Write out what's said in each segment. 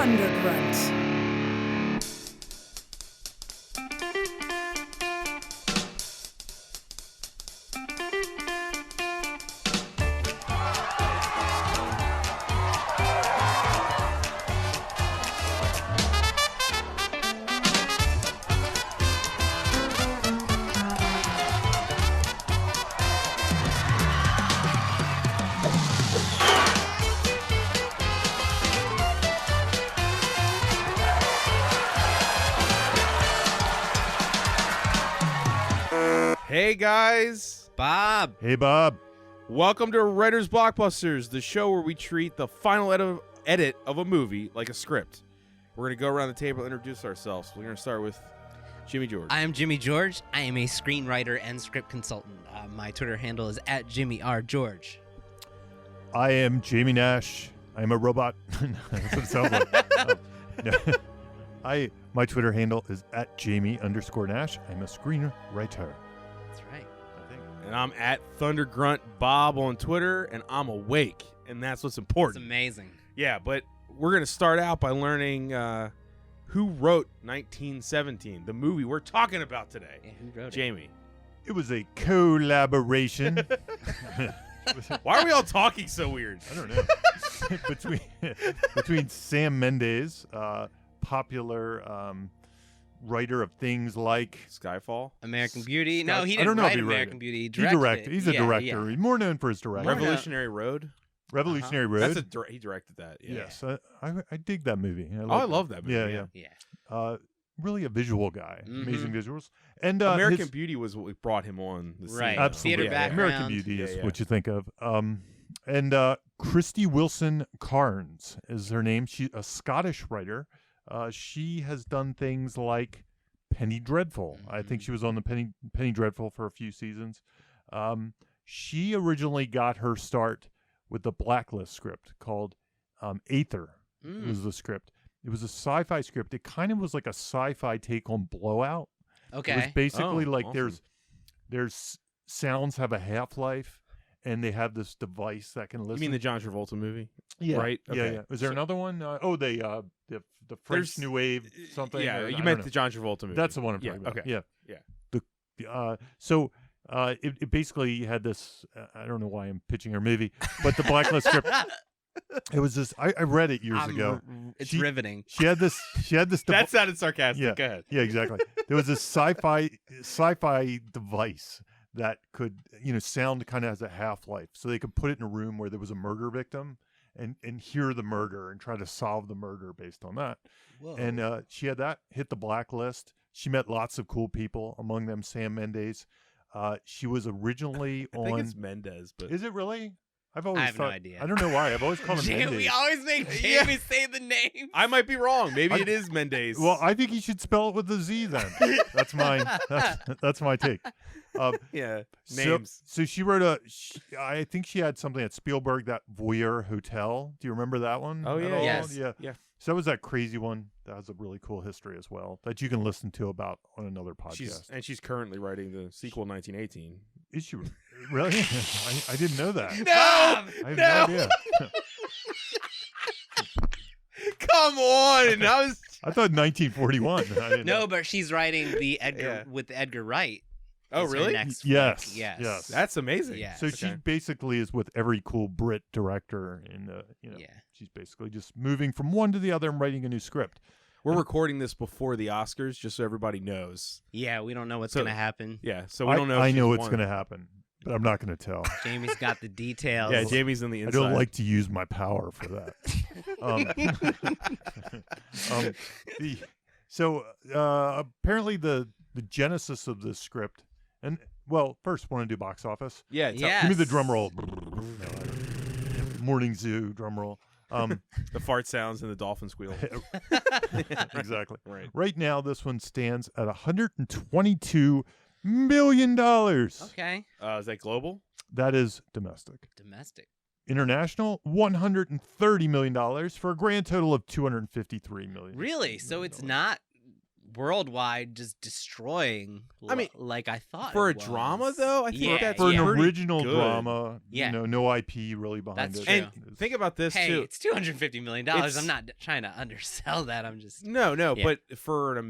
Thunder Grunt. Hey guys, Bob. Hey, Bob. welcome to Writer's Blockbusters, the show where we treat the final edit of a movie like a script. We're going to go around the table and introduce ourselves. We're going to start with Jimmy George. I am Jimmy George. I am a screenwriter and script consultant. My Twitter handle is @JimmyRGeorge. I am Jamie Nash. I am a robot. That's what it sounds like. No. My Twitter handle is @Jamie_Nash. I'm a screenwriter. That's right. I think. And I'm at Thunder Grunt Bob on Twitter, and I'm awake, and that's what's It's important. amazing. Yeah, but we're going to start out by learning who wrote 1917, the movie we're talking about today. Yeah, who wrote Jamie. It was a collaboration. Why are we all talking so weird? I don't know. between Sam Mendes, popular writer of things like Skyfall? American Beauty? No, he I don't didn't know if write he wrote American it. Beauty. He he directed directed. it. He's a Yeah, director. yeah. He's more known for his directing. Revolutionary Road? Revolutionary Road. He directed that. Yeah. Yes, I dig that movie. I love that movie. Yeah. Yeah. Really a visual guy. Mhm. Amazing visuals. And American his, Beauty was what we brought him on the scene. Right. absolutely. Theater background. American Beauty is Yeah. what you think of. And Krysty Wilson-Cairns is her name. She's a Scottish writer. She has done things like Penny Dreadful. I think she was on the Penny Dreadful for a few seasons. She originally got her start with the Blacklist script called Aether. It was the script. It was a sci-fi script. It kind of was like a sci-fi take on Blowout. Okay. It was basically Oh, like awesome. there's sounds have a half-life, and they have this device that can listen. You mean the John Travolta movie? yeah, right? Yeah, Okay. yeah. Is there So- another one? the French There's- New Wave something. Yeah, or- you I meant don't the know. John Travolta movie. That's the one I'm Yeah, talking about. okay. Yeah, Yeah. So it basically had this. I don't know why I'm pitching her movie, but the Blacklist script. It was this. I read it years ago. It's She- rivening. She had this. That sounded sarcastic. Yeah. Go ahead. Yeah, exactly. There was this sci-fi device that could, sound kind of as a half-life. So they could put it in a room where there was a murder victim and hear the murder and try to solve the murder based on that. Whoa. And she had that, hit the Blacklist. She met lots of cool people, among them Sam Mendes. She was originally I on. think it's Mendes, but Is it really? I've always I have no thought. idea. I don't know why. I've always called him Jamie, Mendes. we always make Yeah. Jamie say the name. I might be wrong. Maybe it is Mendes. Well, I think he should spell it with a Z then. That's my that's my take. yeah, So, names. so she wrote I think she had something at Spielberg, that Voyeur Hotel. Do you remember that one? Oh, at yeah. all? Yes. Yeah. So that was that crazy one. That has a really cool history as well that you can listen to about on another podcast. She's currently writing the sequel 1918. Is she really? I didn't know that. No, I have no idea. Come on! I was. I thought 1941. I didn't know. no, but she's writing the Edgar Yeah. with Edgar Wright. Oh, is her really? Next Yes. flick. Yes. Yes. That's amazing. Yeah. So she basically is with every cool Brit director in the, Yeah. she's basically just moving from one to the other and writing a new script. We're recording this before the Oscars, just so everybody knows. Yeah, we don't know what's So- gonna happen. Yeah, so we don't know. If I know she's what's won. going to happen, but I'm not going to tell. Jamie's got the details. Yeah, Jamie's in the I inside. don't like to use my power for that. So apparently the genesis of this script, and well, first want to do box office. Yeah, Yeah. Give me the Yes. drum roll. Morning Zoo drum roll. the fart sounds and the dolphin squeal. Exactly. Right. Right now, this one stands at $122 million. Okay. Is that global? That is domestic. Domestic. International, $130 million for a grand total of $253 million. Really? So it's not worldwide, just destroying. I mean, like I thought for it a drama, was. though, I think Yeah, that's For an pretty original good. drama, Yeah. no IP really behind That's it. true. And think about this Hey, too. it's $250 million. It's- I'm not trying to undersell that. I'm just. No, Yeah. but for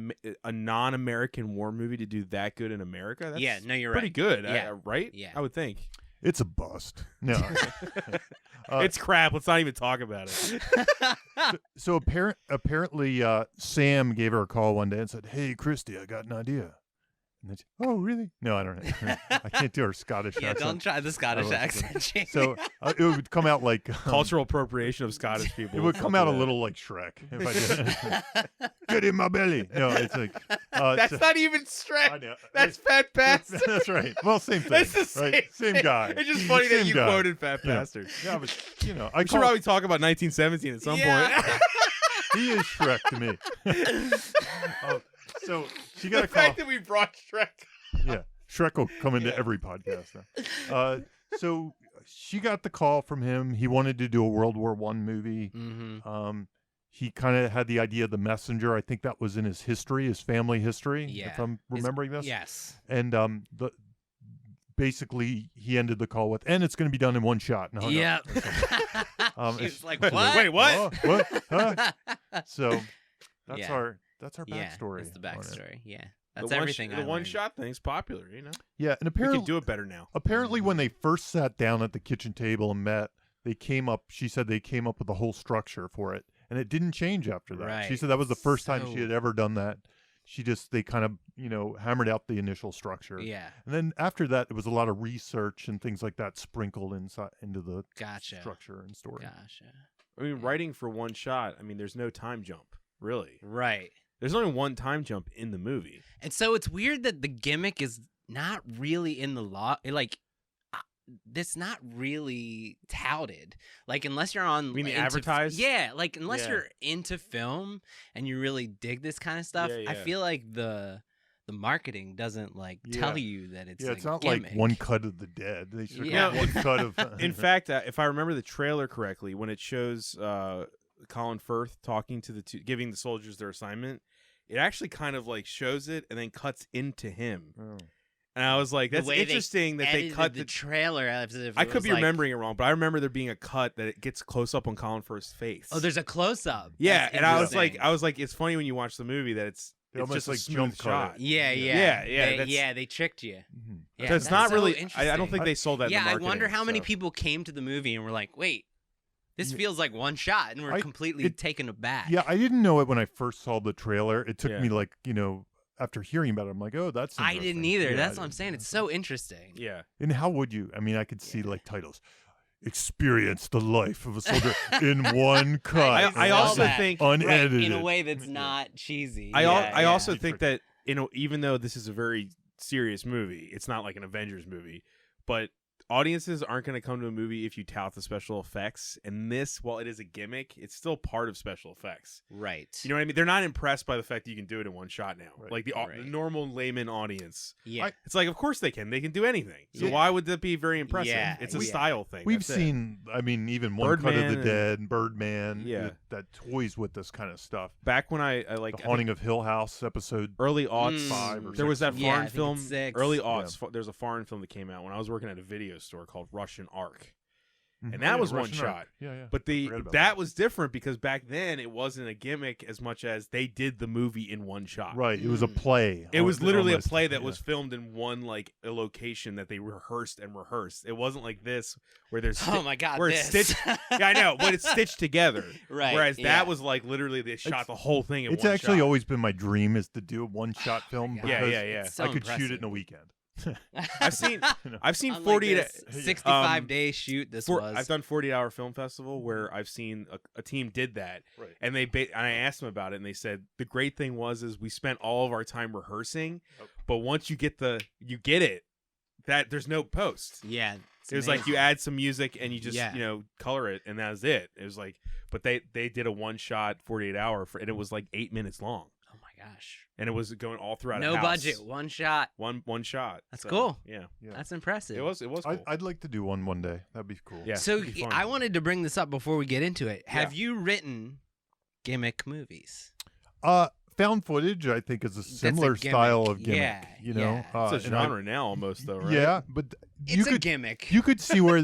a non-American war movie to do that good in America, that's Yeah, no, you're pretty right. good, Yeah. right? Yeah. I would think. It's a bust. No. It's crap. Let's not even talk about it. So apparently, Sam gave her a call one day and said, "Hey, Christy, I got an idea." And then she, "Oh, really? No, I don't know. I can't do her Scottish Yeah, accent." don't try the Scottish I love accent. Jamie. So it would come out like Cultural appropriation of Scottish people. It would come out a little like Shrek if I did it. Get in my belly. No, it's like That's so- not even I Shrek. know. That's Fat Bastard. That's right. Well, same thing. That's the same. right? Same thing. guy. It's just funny that Same you guy. quoted Fat Yeah. Bastard. Yeah, but I We should call probably talk about 1917 at some Yeah. point. he is Shrek to me. So she got The a call. fact that we brought Shrek. Yeah, Shrek will come into every podcast now. So she got the call from him. He wanted to do a World War I movie. Mm-hmm. He kind of had the idea of the messenger. I think that was in his history, his family history, Yeah. if I'm remembering this. Yes. And basically he ended the call with, "And it's going to be done in one shot." And hung up. Yep. He it's- was like, so- what? Wait, what? Oh, what? Huh? So that's Yeah. our Yeah, backstory. that's the on it. backstory. Yeah. That's the one everything. the I one learned. shot thing's popular, you know. Yeah, and We apparently can do it better now. Apparently, when they first sat down at the kitchen table and met, they came up. She said they came up with a whole structure for it, and it didn't change after that. She Right. said that was the first time she So- had ever done that. They kind of hammered out the initial structure, Yeah. and then after that, it was a lot of research and things like that sprinkled inside into the Gotcha. structure and story. Gotcha. I mean, writing for one shot. I mean, there's no time jump, really. Right. There's only one time jump in the movie. And so it's weird that the gimmick is not really in the law. That's not really touted. Like, unless you're on. You mean the into- advertised? Yeah. Like, unless Yeah. you're into film and you really dig this kind of stuff, Yeah, I yeah. feel like the marketing doesn't tell you that it's. Yeah, it's a not gimmick. like one cut of the dead. They should Yeah. have one cut of. In fact, if I remember the trailer correctly, when it shows Colin Firth talking to giving the soldiers their assignment, it actually kind of like shows it and then cuts into him. Oh. And I was like, The that's way interesting that they edited cut the trailer as if I it could was be like- remembering it wrong, but I remember there being a cut that it gets close up on Colin Firth's face. Oh, there's a close up. yeah, and I was like, it's funny when you watch the movie that it's They almost, just a like, smooth jump cut shot. it. Yeah, Yeah, they, that's- they tricked you. Mhm. Yeah, So it's that's not so really. I don't interesting. think they sold that. in Yeah, the I wonder marketing, how many so. people came to the movie and were like, "Wait, this Yeah. feels like one shot," and we're completely taken aback. Yeah, I didn't know it when I first saw the trailer. It took Yeah. me like after hearing about it, I'm like, oh, that's. I didn't interesting. either. Yeah, That's I what I'm didn't. saying. It's so interesting. Yeah. And how would you? I mean, I could see like titles, "Experience the life of a soldier in one cut." I Sell also that, think- right, unedited in a way that's Yeah. not cheesy. I Yeah, also yeah. think that even though this is a very serious movie, it's not like an Avengers movie, but audiences aren't going to come to a movie if you tout the special effects. And this, while it is a gimmick, it's still part of special effects. Right. You know what I mean? They're not impressed by the fact that you can do it in one shot now. Right. Like the Right. normal layman audience. Yeah. It's like, of course they can. They can do anything. So Yeah. why would that be very impressive? Yeah, It's a yeah. style thing. We've That's it. seen, I mean, even One Cut of Birdman the and- Dead, Birdman, Yeah. that toys with this kind of stuff. Back when I like The I Haunting think of Hill House episode. early aughts. 5 or There was that 6. Yeah, I foreign think film. it's 6. Early aughts. There's a foreign film that came out when I was working at a video store called Russian Ark. Mhm. And that Oh, was yeah, one Russian Ark. shot. Yeah. But forgot about that was different because back then it wasn't a gimmick as much as they did the movie in one shot. Right. It was a play. It was literally almost, a play that yeah. was filmed in one like a location that they rehearsed and rehearsed. It wasn't like this where there's Oh my God. where it's this. stitched. Yeah, I know, but it's stitched together. Right. Whereas yeah. that was like literally they shot the whole thing in It's one actually shot. always been my dream is to do a one-shot film. God. Yeah, because yeah. It's so I could shoot it impressive. in a weekend. I've seen Unlike 40 this 65-day shoot. This was. I've done 40-hour film festival where I've seen a team did that, Right. and and I asked them about it, and they said the great thing was we spent all of our time rehearsing, Yep. but once you get it, that there's no post. Yeah. it's It was like you amazing. add some music and you just Yeah. color it, and that was it. It was like, but they did a one shot 48-hour and it was like 8 minutes long, Oh my gosh. and it was going all throughout. No a house. budget, one shot. one shot. That's So, cool. Yeah, Yeah. That's impressive. it was cool. I'd like to do one day. That'd be cool. Yeah. So it'd be fun. I wanted to bring this up before we get into it. Have Yeah. you written gimmick movies? found footage, I think, is a similar gimmick. style of gimmick. Yeah, You know, yeah. It's a genre now almost, though, right? Yeah, but you It's a could gimmick. you could see where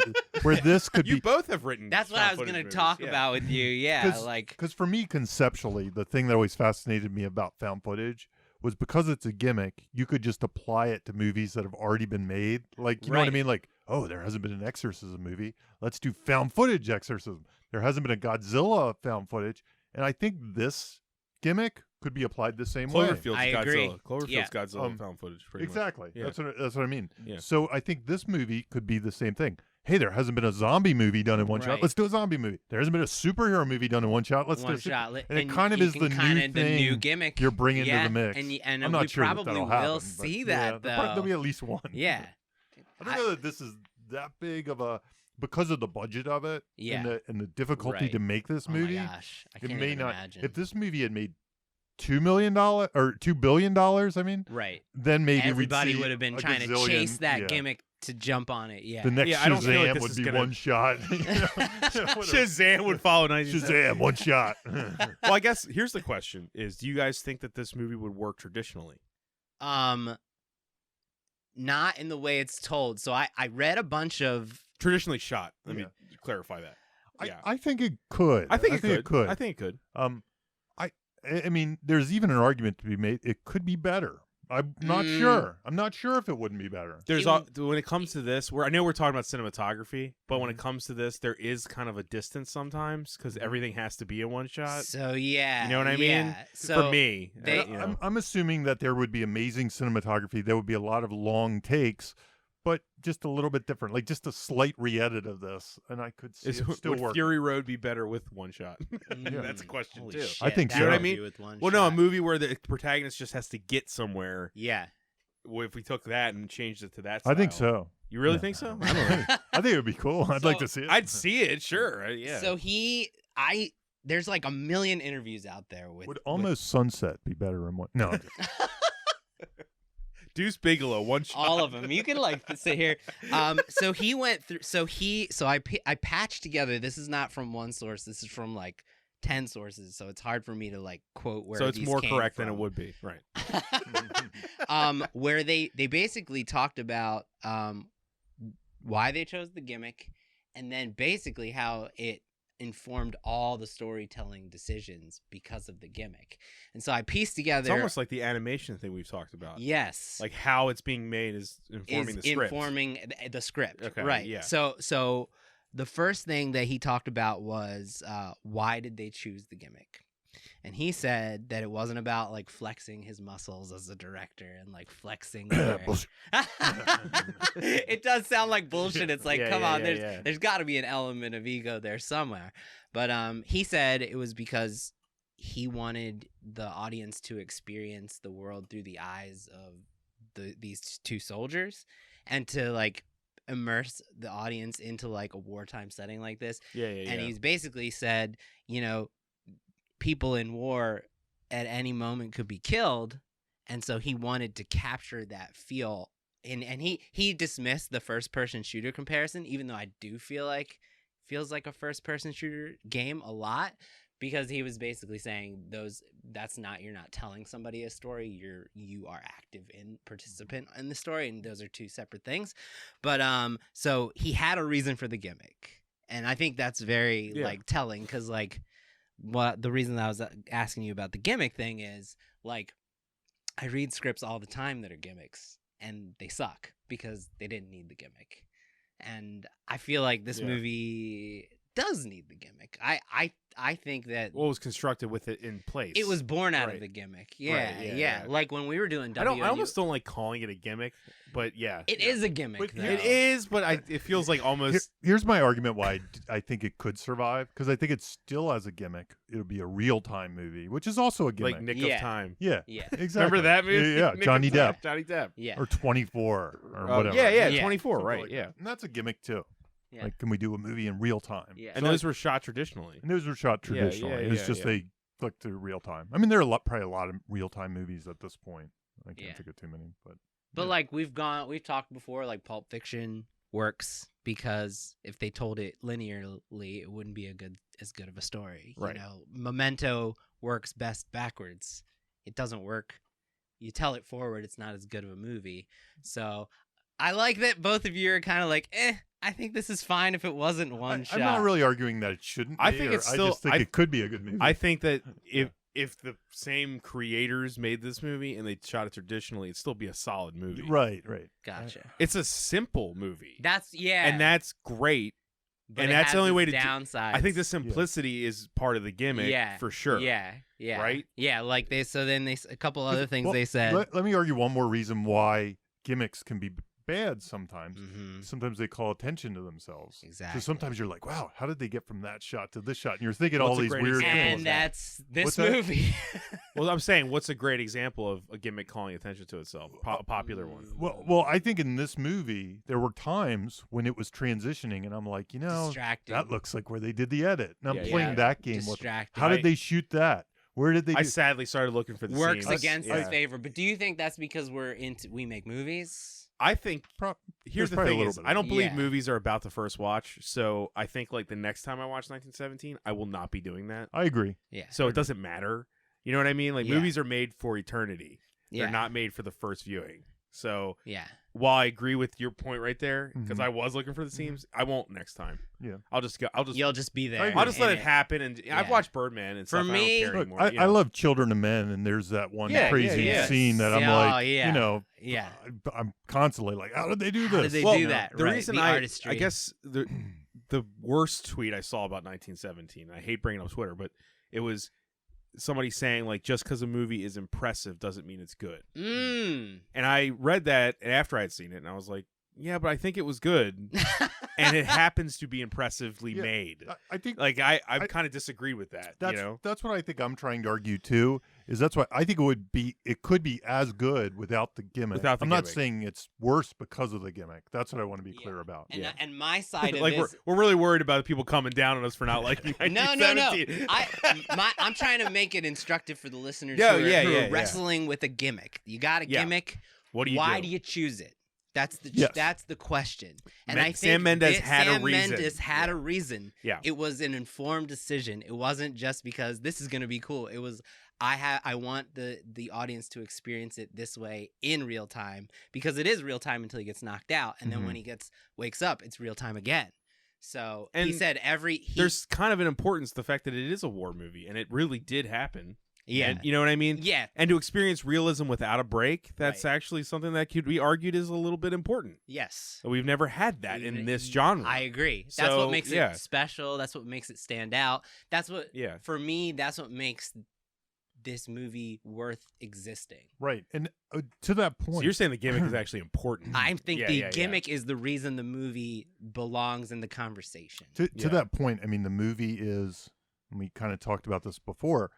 this could You be. both have written. That's what found I was footage gonna movies, talk yeah. about with you. Yeah, Because for me, conceptually, the thing that always fascinated me about found footage was because it's a gimmick, you could just apply it to movies that have already been made. Like, you know what I Right. mean? Like, oh, there hasn't been an exorcism movie. Let's do found footage exorcism. There hasn't been a Godzilla found footage. And I think this gimmick could be applied the same way. Cloverfield's I Godzilla. agree. Cloverfield's Yeah. Godzilla found footage. Pretty Exactly. Yeah. That's what I mean. Yeah. So I think this movie could be the same thing. Hey, there hasn't been a zombie movie done in one shot. Right. Let's do a zombie movie. There hasn't been a superhero movie done in one shot. Let's do one a super- shot. And it kind of you is the can new kinda the new thing gimmick you're bringing yeah, to the mix. And I'm not we sure probably that'll will happen, but see yeah, that there'll be though. at least one. Yeah. I don't know that this is that big of a because of the budget of it. Yeah. And the difficulty Right. to make this movie. Oh my gosh, I it can't may even not. imagine. If this movie had made $2 million or $2 billion, I mean, right. then maybe Everybody we'd see would have been a trying to gazillion- chase that yeah. gimmick to jump on it. Yeah. The next Yeah, I don't feel like Shazam this would is be gonna- one shot. You know? Whatever. Shazam would follow 1970. Shazam, one shot. Well, I guess here's the question: is do you guys think that this movie would work traditionally? Not in the way it's told. So I read a bunch of Traditionally shot. Let me clarify that. Yeah, I think it could. I think it it could. I think it could. I mean, there's even an argument to be made. It could be better. I'm not sure. I'm not sure if it wouldn't be better. There's when it comes to this, I know we're talking about cinematography, but when it comes to this, there is kind of a distance sometimes because everything has to be in one shot. So yeah. You know what I mean? Yeah. So For me, they- you know. I'm assuming that there would be amazing cinematography. There would be a lot of long takes, but just a little bit different, like just a slight re-edit of this, and I could see it still would work. Fury Road be better with one shot? That's a question Holy too. shit, I think that so. You know what I would mean? be with one Well, no, a shot. movie where the protagonist just has to get somewhere. Yeah. Well, if we took that and changed it to that, I think style. so. You really Yeah. think so? I don't know. I think it would be cool. I'd like to see it. I'd see it, sure. Yeah. So there's like a million interviews out there with Would Almost Sunset be better in one? No. I'm just- Deuce Bigelow, one shot. all of them. You can like sit here. So he went through. So I patched together. This is not from one source. This is from like 10 sources. So it's hard for me to like quote where. So it's these more came correct than it from. would be, right? Where they basically talked about why they chose the gimmick, and then basically how it informed all the storytelling decisions because of the gimmick. And so I pieced together. It's almost like the animation thing we've talked about. Yes. Like how it's being made is informing the script. Informing the script. Okay, Right. yeah. So the first thing that he talked about was why did they choose the gimmick? And he said that it wasn't about like flexing his muscles as a director and like flexing their... Bullshit. It does sound like bullshit. It's like, Yeah, come yeah, on, yeah. there's got to be an element of ego there somewhere. But he said it was because he wanted the audience to experience the world through the eyes of these two soldiers and to like immerse the audience into like a wartime setting like this. Yeah, yeah, yeah. And he's basically said, you know, people in war at any moment could be killed, and so he wanted to capture that feel. And he dismissed the first person shooter comparison, even though I do feel like feels like a first person shooter game a lot, because he was basically saying you're not telling somebody a story, you are active in participant in the story, and those are two separate things. But so he had a reason for the gimmick, and I think that's very like telling, because like what the reason that I was asking you about the gimmick thing is, like, I read scripts all the time that are gimmicks and they suck because they didn't need the gimmick. And I feel like this movie does need the gimmick. I think that what was constructed with it in place. it was born out Right. of the gimmick. Yeah, Right, yeah. Like when we were doing I almost don't like calling it a gimmick, but yeah. It is a gimmick. But Though. It is, but it feels like almost Here's my argument why I think it could survive, because I think it still has a gimmick. It'll be a real-time movie, which is also a gimmick. like Nick Yeah. of Time. yeah, Yeah. exactly. Remember that movie? Yeah, Nick of Johnny Time. Depp. Johnny Depp. Yeah. Or 24 or whatever. Yeah, Yeah. 24, Something right? like Yeah. that. And that's a gimmick too. Yeah. Like, can we do a movie in real time? Yeah. And those were shot traditionally. And those were shot traditionally. It's just they click to real time. I mean, there are probably a lot of real time movies at this point. I can't think of too many, but Like we've talked before, like Pulp Fiction works because if they told it linearly, it wouldn't be as good of a story. Right. You know, Memento works best backwards. it doesn't work. You tell it forward, it's not as good of a movie. So I like that both of you are kind of like, I think this is fine if it wasn't one shot. I'm not really arguing that it shouldn't be. I think it's still. I just think it could be a good movie. I think that if the same creators made this movie and they shot it traditionally, it'd still be a solid movie. Right. Gotcha. It's a simple movie. That's and that's great. but and it that's has the only way to its do. downsides. I think the simplicity is part of the gimmick, for sure. Yeah. Right? Yeah, like a couple other things they said. Let me argue one more reason why gimmicks can be bad sometimes. Mhm. Sometimes they call attention to themselves. Exactly. So sometimes you're like, wow, how did they get from that shot to this shot? And you're thinking What's all a these great weird example things. And that's this What's that? movie. Well, I'm saying, what's a great example of a gimmick calling attention to itself? A popular one. Well, I think in this movie there were times when it was transitioning, and I'm like, Distracting. that looks like where they did the edit. And I'm Yeah, playing yeah. that game with them. Distracting. How did Right. they shoot that? Where did they? I sadly started looking for the Works scenes. against Yeah. his favor. But do you think that's because we make movies? I think here's There's the probably a thing little is, bit of I don't that. believe Yeah. movies are about the first watch. So I think like the next time I watch 1917, I will not be doing that. I agree. Yeah. So it doesn't matter. You know what I mean? Like Yeah. movies are made for eternity. Yeah. They're not made for the first viewing. So Yeah. while I agree with your point right there, because Mhm. I was looking for the seams, I won't next time. Yeah. I'll just go. You'll just be there. I'll just let and it happen. And I've yeah. watched Birdman and For stuff. me- I don't care Look, anymore. I love Children of Men, and there's that one Yeah, crazy yeah. scene that I'm Yeah, like, yeah. Yeah. I'm constantly like, how did they do How this? did they Well, do that? The Right, reason the I artistry. guess the worst tweet I saw about 1917. I hate bringing up Twitter, but it was somebody saying like, just because a movie is impressive doesn't mean it's good. Mm. And I read that after I'd seen it, and I was like, yeah, but I think it was good, and it happens to be impressively Yeah, made. I think Like I kind of disagree with that. that's what I think I'm trying to argue too. Is that's why I think it could be as good without the gimmick. Without the I'm not gimmick. saying it's worse because of the gimmick. That's what I want to be Yeah. clear about. And, Yeah. and my side of like this. we're really worried about people coming down on us for not liking No. 1917. I'm trying to make it instructive for the listeners Yeah, who are, yeah, who yeah, are wrestling with a gimmick. You got a Yeah. gimmick. What do you Why do? do you choose it? That's the Yes. that's the question. And Ma- I think Sam Mendes had a Sam reason. Mendes had Yeah. a reason. Yeah. It was an informed decision. It wasn't just because this is going to be cool. It was I want the audience to experience it this way in real time, because it is real time until he gets knocked out, and then when he wakes up, it's real time again. So he And said There's kind of an importance to the fact that it is a war movie, and it really did happen. yeah. And, you know what I mean? Yeah. And to experience realism without a break, that's Right. actually something that could be argued is a little bit important. Yes. We've never had that in this genre. I agree. That's So, what makes yeah. it special. That's what makes it stand out. That's what, Yeah. for me, that's what makes this movie worth existing. Right. And to that point, So you're saying the gimmick is actually important. I think Yeah, the yeah, yeah. gimmick is the reason the movie belongs in the conversation. to Yeah. that point, I mean, the movie is, and we kind of talked about this before,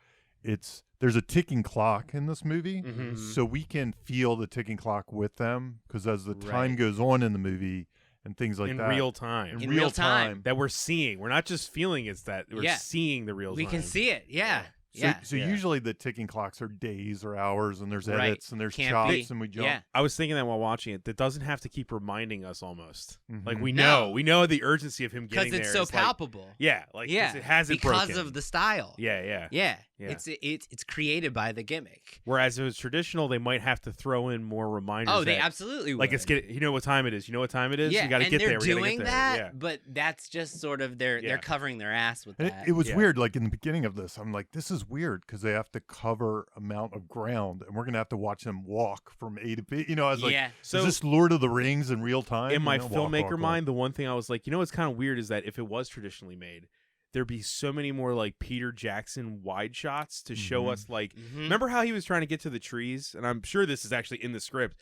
there's a ticking clock in this movie. Mhm. So we can feel the ticking clock with them, because as the time Right. goes on in the movie and things like in that. real time. In real time. That we're seeing. We're not just feeling it's that. We're Yeah. seeing the real We time. can see it. Yeah. So, Yeah. so Yeah. usually the ticking clocks are days or hours, and there's Right. edits and there's Can't chops be. and we jump. Yeah. I was thinking that while watching it, that doesn't have to keep reminding us almost. Like Mhm. we No. know the urgency of him Because getting there. it's so is like- palpable. yeah, like 'cause Yeah. it hasn't because broken. of the style. Yeah, yeah. Yeah. Yeah. It's created by the gimmick. Whereas if it was traditional, they might have to throw in more reminders. Oh, they that, absolutely would. like you know what time it is. You know what time it is. Yeah, You got to and get they're there. We gotta doing get there. that, Yeah. but that's just sort of they're Yeah. covering their ass with And that. it was Yeah. weird. Like in the beginning of this, I'm like, this is weird because they have to cover amount of ground, and we're gonna have to watch them walk from A to B. You know, I was like, yeah. So is this Lord of the Rings in real time? in my You know, filmmaker walk. mind, the one thing I was like, you know what's kind of weird is that if it was traditionally made, there'd be so many more like Peter Jackson wide shots to show Mhm. us like Mhm. remember how he was trying to get to the trees? And I'm sure this is actually in the script.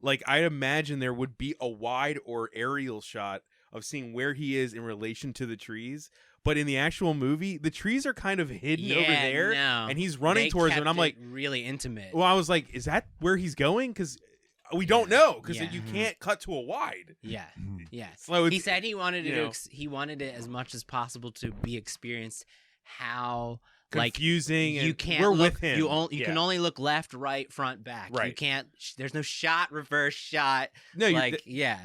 Like I imagine there would be a wide or aerial shot of seeing where he is in relation to the trees. But in the actual movie, the trees are kind of hidden over Yeah, there, no. and he's running They towards them. And kept I'm like, it really intimate. well, I was like, is that where he's going? Because we don't know, because Yeah. you can't cut to a wide. Yeah. Mhm. Yeah. So He it's, said he wanted you it. know. He wanted it as much as possible to be experienced how confusing. You and can't we're look. with him. You can only look left, right, front, back. Right. You can't. There's no shot, reverse shot. No,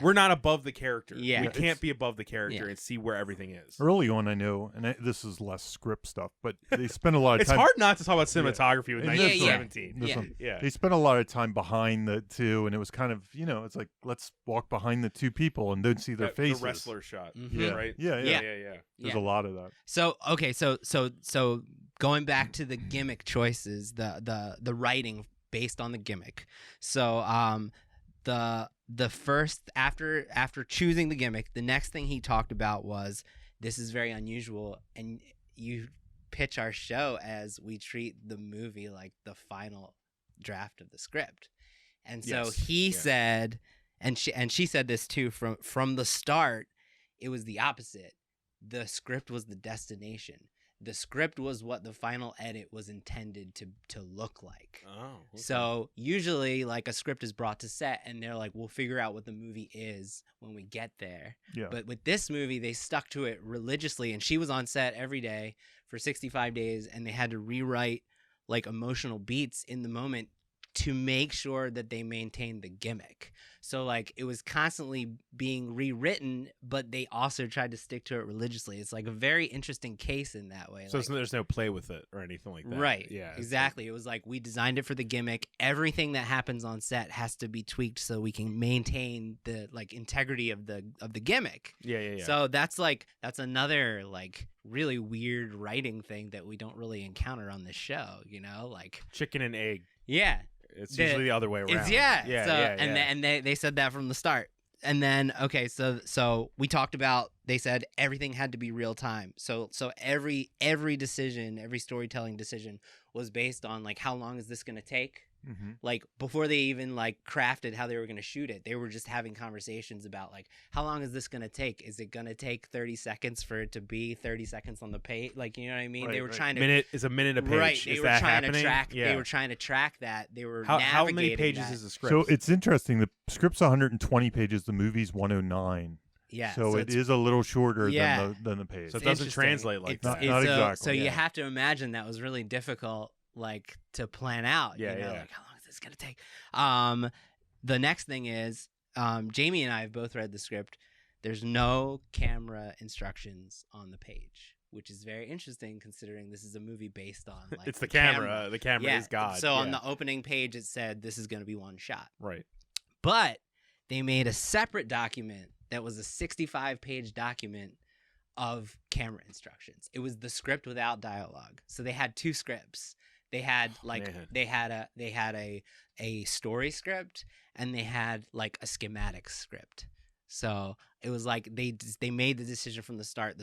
we're not above the character. Yeah. We Yeah, can't be above the character Yeah. and see where everything is. Early on, I know, and this is less script stuff, but they spend a lot of It's time. hard not to talk about cinematography with And 1917. Yeah. Yeah. They spent a lot of time behind the two, and it was kind of, it's like, let's walk behind the two people and don't see their faces. The wrestler shot. Mhm. Yeah. Right? Yeah. Yeah. There's Yeah. a lot of that. So okay, so going back to the gimmick choices, the writing based on the gimmick. So the first after choosing the gimmick, the next thing he talked about was, this is very unusual, and you pitch our show as we treat the movie like the final draft of the script. And so Yes. he Yeah. said, and she said this too, from the start, it was the opposite. The script was the destination. The script was what the final edit was intended to look like. Oh. Okay. So usually, like, a script is brought to set and they're like, we'll figure out what the movie is when we get there. Yeah. But with this movie, they stuck to it religiously, and she was on set every day for 65 days, and they had to rewrite like emotional beats in the moment to make sure that they maintained the gimmick. So like, it was constantly being rewritten, but they also tried to stick to it religiously. It's like a very interesting case in that way. So like, there's no play with it or anything like that. right. Yeah. it's Exactly. It was like, we designed it for the gimmick. Everything that happens on set has to be tweaked so we can maintain the like integrity of the gimmick. Yeah. So that's another like really weird writing thing that we don't really encounter on this show, like chicken and egg. yeah. It's usually the other way around. It's and they said that from the start. And then okay, so we talked about, they said everything had to be real time. So every decision, every storytelling decision was based on like, how long is this going to take? Mm-hmm. Like, before they even like crafted how they were going to shoot it, they were just having conversations about like, how long is this going to take? Is it going to take 30 seconds for it to be 30 seconds on the page? Like, you know what I mean? Right, they were right. trying to Minute is a minute a page. right. They Is were that trying happening? to track. Yeah. They were trying to track that. They were How many navigating pages that. is the script? So it's interesting. The script's 120 pages. The movie's 109. Yeah. So it is a little shorter Yeah. than the page. So it doesn't Interesting. translate like It's- that. Not it's, exactly, So you yeah. have to imagine that was really difficult, like, to plan out. Yeah, you know? yeah. Like, how long is this gonna take? The next thing is, Jamie and I have both read the script. There's no camera instructions on the page, which is very interesting considering this is a movie based on like It's the camera. The camera Yeah. is God. So on Yeah. the opening page, it said this is going to be one shot. Right. But they made a separate document that was a 65-page document of camera instructions. It was the script without dialogue. So they had two scripts. They had man. they had a story script, and they had like a schematic script. So it was like they made the decision from the start.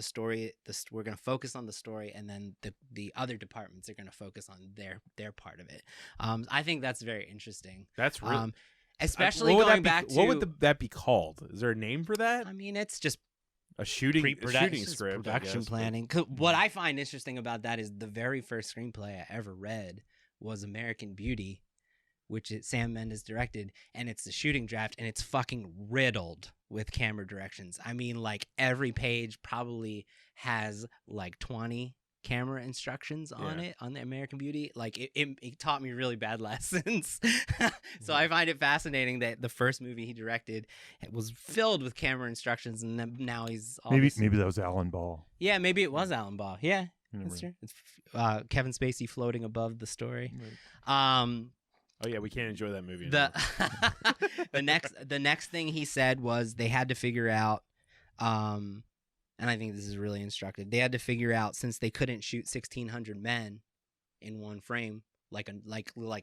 We're going to focus on the story, and then the other departments are going to focus on their part of it. I think that's very interesting. That's really. Especially what would going that back be, to what would that be called? Is there a name for that? I mean, it's just A shooting pre-production script, I production guess, but- planning. 'Cause what I find interesting about that is the very first screenplay I ever read was American Beauty, which Sam Mendes directed, and it's the shooting draft, and it's fucking riddled with camera directions. I mean, like, every page probably has like 20 camera instructions on Yeah. it, on the American Beauty. Like, it taught me really bad lessons. So I find it fascinating that the first movie he directed was filled with camera instructions, and then now he's maybe obviously- that was Alan Ball. yeah, maybe it was Alan Ball. Yeah, You know, that's true. It's Kevin Spacey floating above the story. right. Oh yeah, we can't enjoy that movie. The anymore. the next thing he said was they had to figure out, and I think this is really instructive. They had to figure out, since they couldn't shoot 1,600 men in one frame, like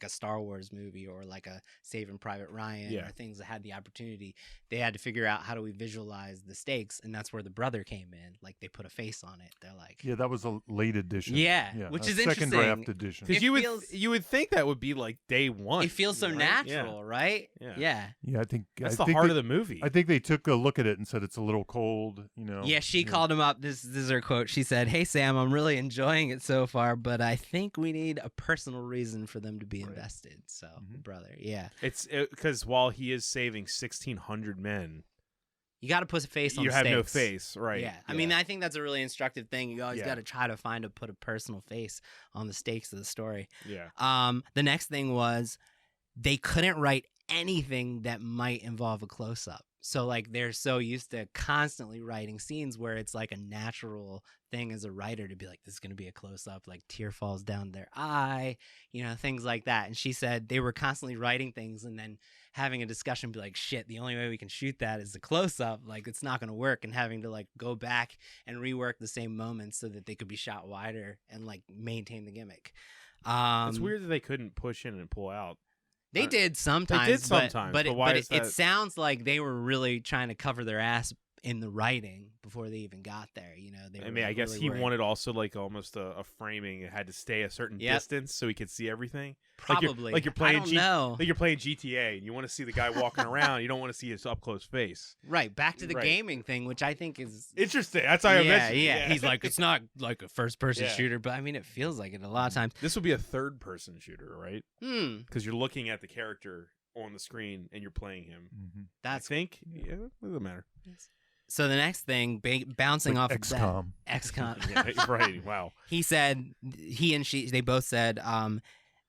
a Star Wars movie or like a Saving Private Ryan, Yeah. or things that had the opportunity, they had to figure out how do we visualize the stakes, and that's where the brother came in. Like, they put a face on it. They're like, Yeah, that was a late edition. Yeah, which a is second interesting. draft edition. Because It you feels- would think that would be like day one. it feels so right? natural, right? Yeah. Yeah. Yeah, I think That's I the think heart they, of the movie. I think they took a look at it and said it's a little cold. Yeah, she you know. called him up. This is her quote. She said, "Hey Sam, I'm really enjoying it so far, but I think we need a personal reason for them to be Right. invested." So, Mhm. brother, yeah. It's because while he is saving 1,600 men, You got to put a face on you the have no stakes. face, right? Yeah. I mean, I think that's a really instructive thing. You always Yeah. got to try to put a personal face on the stakes of the story. Yeah. The next thing was they couldn't write anything that might involve a close-up. So like they're so used to constantly writing scenes where it's like a natural thing as a writer to be like, this is going to be a close-up, like tear falls down their eye, things like that. And she said they were constantly writing things and then having a discussion, be like, shit, the only way we can shoot that is the close-up. Like it's not going to work, and having to like go back and rework the same moments so that they could be shot wider and like maintain the gimmick. It's weird that they couldn't push in and pull out. They did sometimes. They did sometimes, but why is that? It sounds like they were really trying to cover their ass in the writing before they even got there. They were, I mean, I guess really he worried. wanted also like almost a framing. It had to stay a certain distance so he could see everything. Probably. Like you're playing I don't know. Like you're playing GTA and you want to see the guy walking around. You don't want to see his up close face. Right. Back to the gaming thing, which I think is interesting. That's how I mentioned. Yeah. He's like, it's not like a first person Yeah. shooter, but I mean, it feels like it a lot of times. This would be a third person shooter, right? Because you're looking at the character on the screen and you're playing him. Mm-hmm. That's I think. Yeah, it doesn't matter. So the next thing, bouncing off XCOM. of that, XCOM. Yeah, right. Wow. He said, he and she, they both said,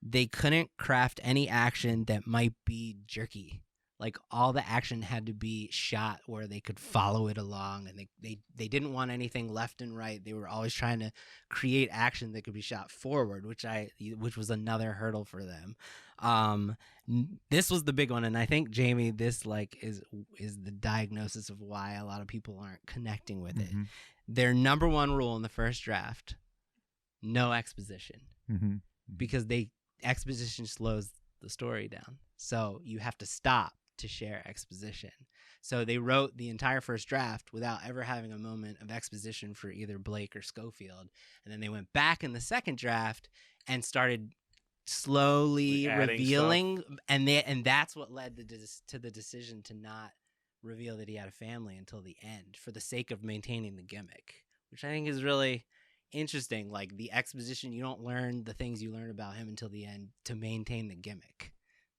they couldn't craft any action that might be jerky. Like all the action had to be shot where they could follow it along, and they didn't want anything left and right. They were always trying to create action that could be shot forward, which was another hurdle for them. This was the big one, and I think Jamie, this like is the diagnosis of why a lot of people aren't connecting with it. Their number one rule in the first draft: no exposition, because exposition slows the story down. So you have to stop to share exposition. So they wrote the entire first draft without ever having a moment of exposition for either Blake or Schofield. And then they went back in the second draft and started slowly revealing, and that's what led to the decision to not reveal that he had a family until the end for the sake of maintaining the gimmick, which I think is really interesting. Like the exposition, you don't learn the things you learn about him until the end to maintain the gimmick.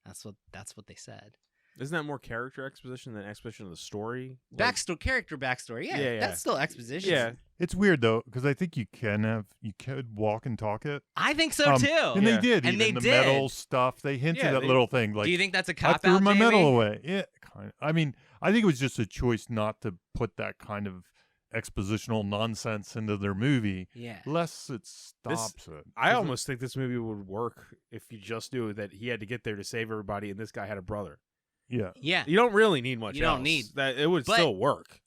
That's what they said. Isn't that more character exposition than exposition of the story? Character backstory. Yeah, that's still exposition. Yeah. It's weird though, because I think you could walk and talk it. I think so too. And they did. And even they the did. metal stuff. They hinted at little thing like. Do you think that's a I cop threw out, my Jamie? medal away. Yeah, kind of. I mean, I think it was just a choice not to put that kind of expositional nonsense into their movie. Yeah. Less it stops it. I almost think this movie would work if you just knew that he had to get there to save everybody, and this guy had a brother. Yeah. Yeah. You don't really need much. You don't else. need- that. It would but- still work.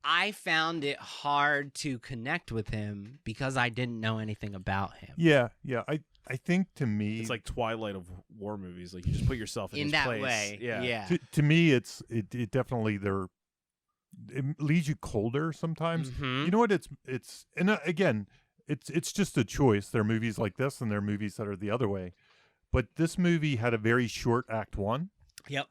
I found it hard to connect with him because I didn't know anything about him. Yeah. I think to me, It's like Twilight of war movies. Like you just put yourself in, In his that place. way. Yeah. to me, it definitely it leaves you colder sometimes. Mhm. You know what? It's and again, it's just a choice. There are movies like this, and there are movies that are the other way. But this movie had a very short act one. Yep.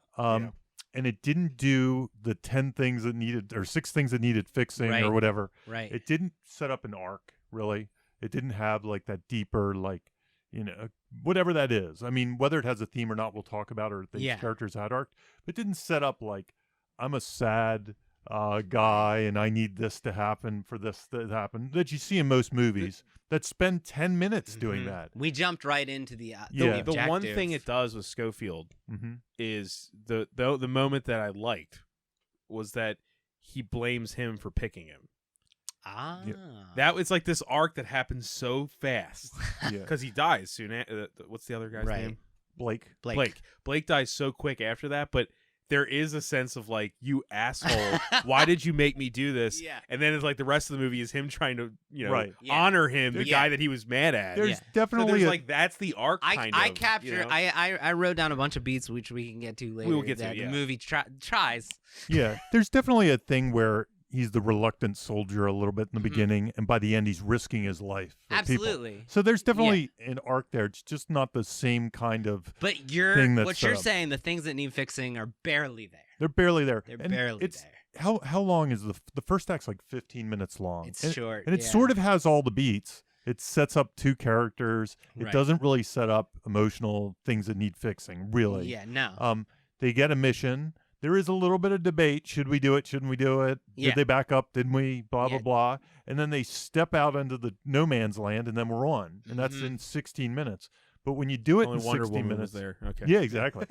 And it didn't do the 10 things that needed, or 6 things that needed fixing, Right. or whatever. Right. It didn't set up an arc, really. It didn't have like that deeper, like, whatever that is. I mean, whether it has a theme or not, we'll talk about, or these Yeah. characters had arc. But it didn't set up like, I'm a sad guy and I need this to happen for this to happen. That you see in most movies that spend 10 minutes doing Mhm. that. We jumped right into the Yeah. The one objective. thing it does with Schofield Mm-hmm. is the moment that I liked was that he blames him for picking him. That was like this arc that happens so fast Yeah. because he dies soon. What's the other guy's Right. name? Blake. Blake dies so quick after that, but there is a sense of like, you asshole, why did you make me do this? Yeah. And then it's like the rest of the movie is him trying to, Right. Yeah. honor him, the Yeah. guy that he was mad at. There's Yeah. So definitely there's like that's the arc. I captured. You know? I wrote down a bunch of beats which we can get to later. will get to, that yeah. the movie tries. yeah, there's definitely a thing where he's the reluctant soldier a little bit in the Mhm. beginning, and by the end he's risking his life for people. Absolutely. So there's definitely an arc there. It's just not the same kind of. But thing that's what you're set up. saying, the things that need fixing are barely there. They're barely there. They're And barely it's, there. How long is the first act's like 15 minutes long. It's and, short, and it yeah. sort of has all the beats. It sets up 2 characters. It Right. doesn't really set up emotional things that need fixing. Really. Yeah, no. They get a mission. there is a little bit of debate. Should we do it? Shouldn't we do it? Yeah. Did they back up? Didn't we? Blah, Yeah. blah, blah. And then they step out into the no man's land, and then we're on. And that's Mhm. in 16 minutes. But when you do it Only in Wonder 16 Woman was minutes. there. Okay. Yeah, exactly.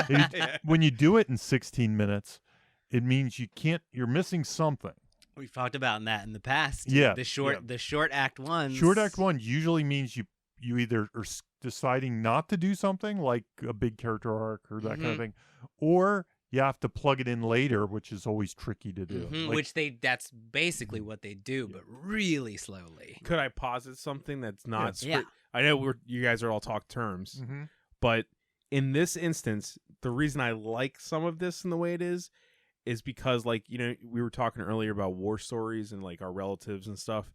Yeah. When you do it in 16 minutes, it means you're missing something. We've talked about that in the past. Yeah, The short act ones. Short act one usually means you either are deciding not to do something like a big character arc or that kind of Mhm. thing, or you have to plug it in later, which is always tricky to do. Mhm, Like, that's basically what they do, but really slowly. Could I posit something that's not? Yeah. I know you guys are all talk terms, mhm. but in this instance, the reason I like some of this in the way it is because, like, we were talking earlier about war stories and like our relatives and stuff.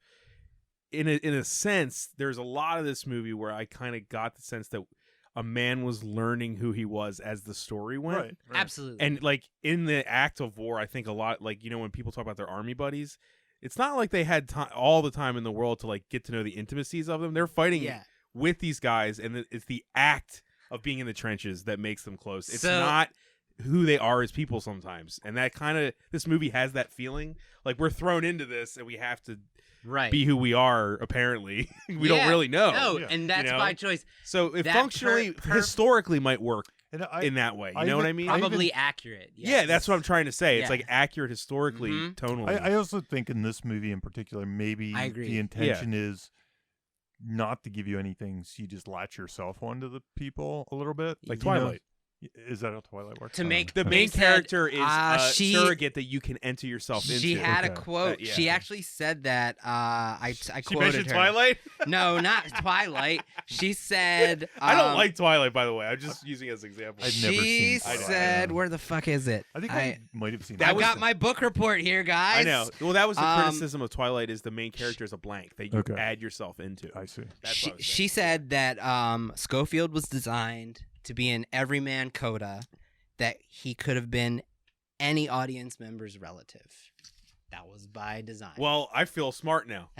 In a sense, there's a lot of this movie where I kind of got the sense that a man was learning who he was as the story went. Right. Absolutely. And like in the act of war, I think a lot, like, when people talk about their army buddies, it's not like they had all the time in the world to like get to know the intimacies of them. They're fighting yeah. with these guys, and it's the act of being in the trenches that makes them close. It's So- not who they are as people sometimes. And that this movie has that feeling. Like, we're thrown into this and we have to Right. be who we are, apparently. We don't Yeah. really know. No, Yeah. and that's You know? by choice. So it That functionally, historically might work And in that way. You I know what even- I mean? I Probably accurate. Yeah, yes. that's what I'm trying to say. It's Yeah. like accurate historically, Mhm. tonally. I also think in this movie in particular, maybe I agree. the intention is not to give you anything, so you just latch yourself onto the people a little bit. Like You know? Twilight. Is that how Twilight works? To I don't make know. The They main said, character is a she- surrogate that you can enter yourself into. She had a Okay. quote. Yeah. She actually said that. I She quoted mentioned her. Twilight? No, not Twilight. She said. I don't like Twilight, by the way. I'm just using it as an example. I'd never She seen Twilight. said, "Where the fuck is it?" I think I might have seen That I've was got the- my book report here, guys. I know. Well, that was the Um, criticism of Twilight, is the main character is a blank that you Okay. add yourself into. I see. That's She, what I was she said that Schofield was designed to be an everyman coda, that he could have been any audience member's relative. That was by design. Well, I feel smart now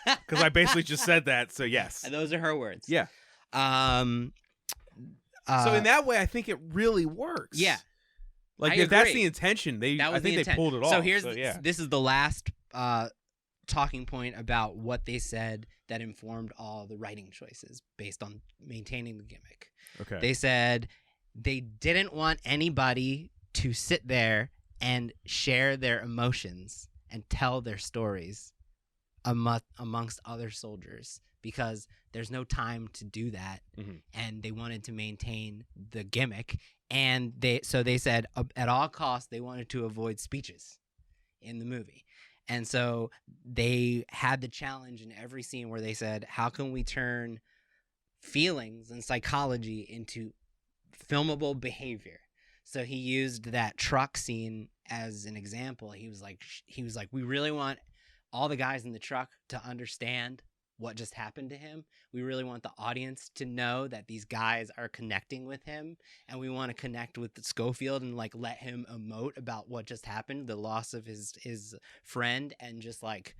because I basically just said that. So yes. And those are her words. Yeah. So So in that way, I think it really works. yeah. Like, I if that's agree. the intention, That I was think the they intent. pulled it off. So here's this is the last talking point about what they said that informed all the writing choices based on maintaining the gimmick. Okay. They said they didn't want anybody to sit there and share their emotions and tell their stories amongst other soldiers, because there's no time to do that. Mhm. And they wanted to maintain the gimmick, and they said at all costs they wanted to avoid speeches in the movie. And so they had the challenge in every scene where they said, how can we turn feelings and psychology into filmable behavior? So he used that truck scene as an example. He was like, we really want all the guys in the truck to understand what just happened to him. We really want the audience to know that these guys are connecting with him, and we want to connect with Schofield and like let him emote about what just happened, the loss of his friend, and just like,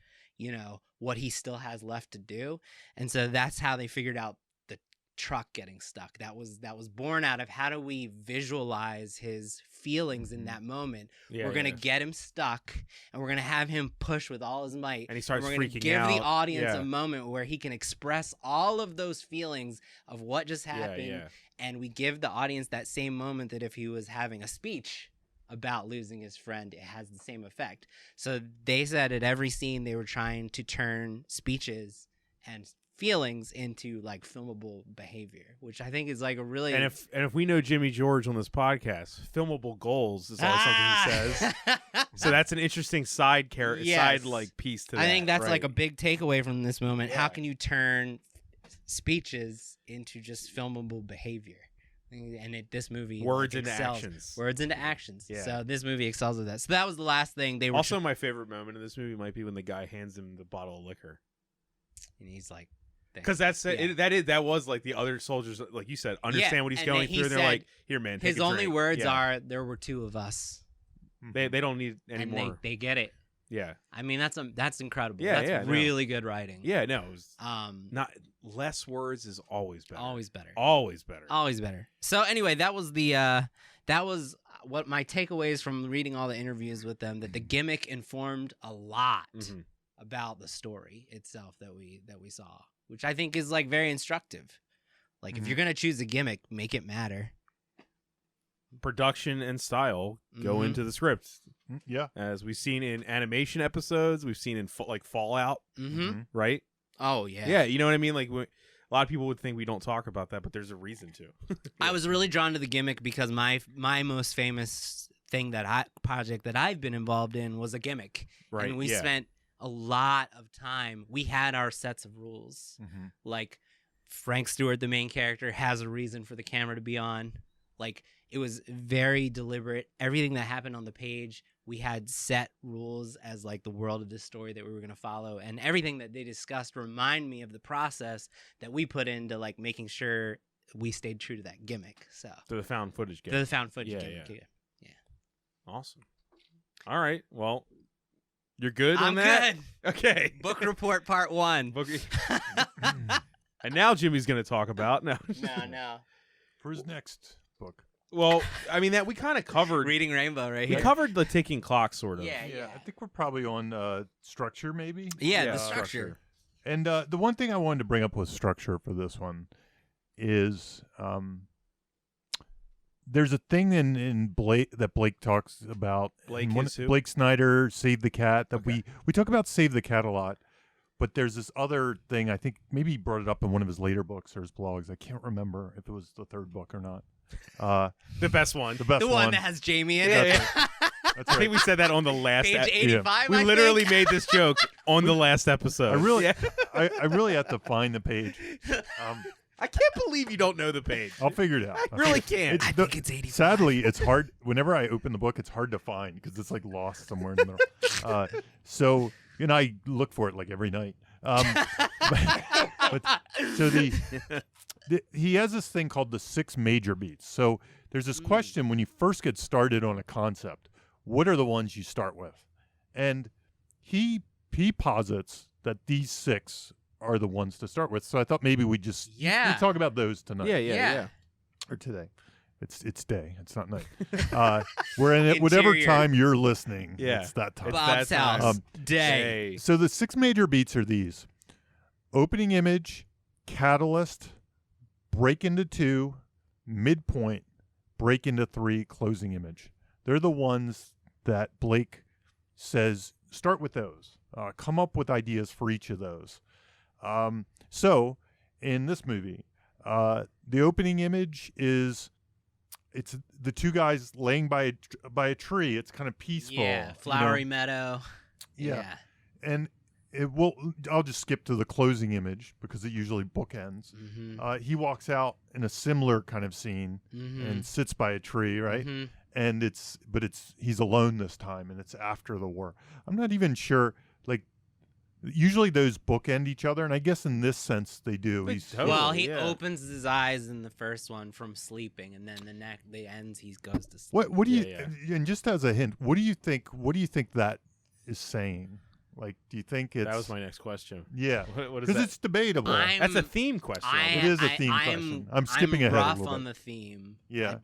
what he still has left to do. And so that's how they figured out the truck getting stuck. That was born out of, how do we visualize his feelings in that moment? Yeah, We're gonna yeah. get him stuck, and we're gonna have him push with all his might. And he starts We're gonna freaking give out. the audience Yeah. a moment where he can express all of those feelings of what just happened, Yeah. and we give the audience that same moment that if he was having a speech about losing his friend, it has the same effect. So they said at every scene they were trying to turn speeches and feelings into like filmable behavior, which I think is like a really And if we know Jimmy George on this podcast, filmable goals is always something he says. So that's an interesting side Yes. like piece to that. I think that's like a right? big takeaway from this moment. How Yeah. can you turn speeches into just filmable behavior? And this movie Words like, into excels. actions. Words into actions. Yeah. So this movie excels at that. So that was the last thing they were. Also, my favorite moment in this movie might be when the guy hands him the bottle of liquor, and he's like, because that was like the other soldiers, like you said, understand what he's and going then he through. And they're said like, "Here, man." Take his a only drink." words Yeah. are, "There were two of us," They don't need any and more. they get it. Yeah. I mean, that's incredible. Yeah, That's yeah, no. really good writing. Yeah. No. It was Um, not less words is always better. always better. Always better. Always better. So anyway, that was the that was what my takeaways from reading all the interviews with them, that the gimmick informed a lot about the story itself that we saw, which I think is like very instructive. Like if you're going to choose a gimmick, make it matter. Production and style go into the script. Yeah. As we've seen in animation episodes, we've seen in like Fallout, right? Oh, yeah. Yeah, you know what I mean? Like a lot of people would think we don't talk about that, but there's a reason to. I was really drawn to the gimmick because my most famous project that I've been involved in was a gimmick. Right. And we spent a lot of time. We had our sets of rules. Like Frank Stewart, the main character, has a reason for the camera to be on. Like it was very deliberate. Everything that happened on the page, we had set rules as like the world of this story that we were going to follow, and everything that they discussed remind me of the process that we put into like making sure we stayed true to that gimmick. So To the found footage to gimmick. the found footage gimmick. Yeah. Awesome. All right. Well, you're good on I'm that? good. Okay. Book report part 1. And now Jimmy's going to talk about No. For his next book. Well, I mean that we kind of covered. Reading Rainbow right We here. covered the ticking clock, sort of. Yeah. I think we're probably on structure, maybe. Yeah, Yeah, the structure. And the one thing I wanted to bring up with structure for this one is there's a thing in Blake that Blake talks about. Blake and is who? Blake Snyder, Save the Cat. That we talk about Save the Cat a lot, but there's this other thing. I think maybe he brought it up in one of his later books or his blogs. I can't remember if it was the third book or not. The best one. The best The one that has Jamie in it. That's I think right. we said that on the last. Page 85. We I literally think. made this joke on the last episode. I really, Yeah. I really have to find the page. I can't believe you don't know the page. I'll figure it out. I really can't. I think it's 85. Sadly, it's hard. Whenever I open the book, it's hard to find because it's like lost somewhere in the middle. So I look for it like every night. So he has this thing called the 6 major beats. So there's this question when you first get started on a concept, what are the ones you start with? And he posits that these 6 are the ones to start with. So I thought maybe we talk about those tonight. Yeah. Or today. It's day. It's not night. We're in it whatever Interior. time you're listening. Yeah. It's that time. It's Bob's that time. house. Day. Hey. So the 6 major beats are these: opening image, catalyst, break into 2, midpoint, break into 3, closing image. They're the ones that Blake says start with those. Come up with ideas for each of those. So in this movie, the opening image is it's the 2 guys laying by a tree. It's kind of peaceful. Yeah, flowery meadow. Yeah. And I'll just skip to the closing image because it usually bookends. He walks out in a similar kind of scene and sits by a tree, right? And he's alone this time, and it's after the war. I'm not even sure. Like, usually those bookend each other, and I guess in this sense they do. Well, he opens his eyes in the first one from sleeping, and then the ends he goes to sleep. What do you? And just as a hint, what do you think? What do you think that is saying? Like, do you think it's? That was my next question. Yeah, What is because that? it's debatable. That's a theme question. It is a theme question. I'm skipping ahead a rough little on bit. the theme. Yeah.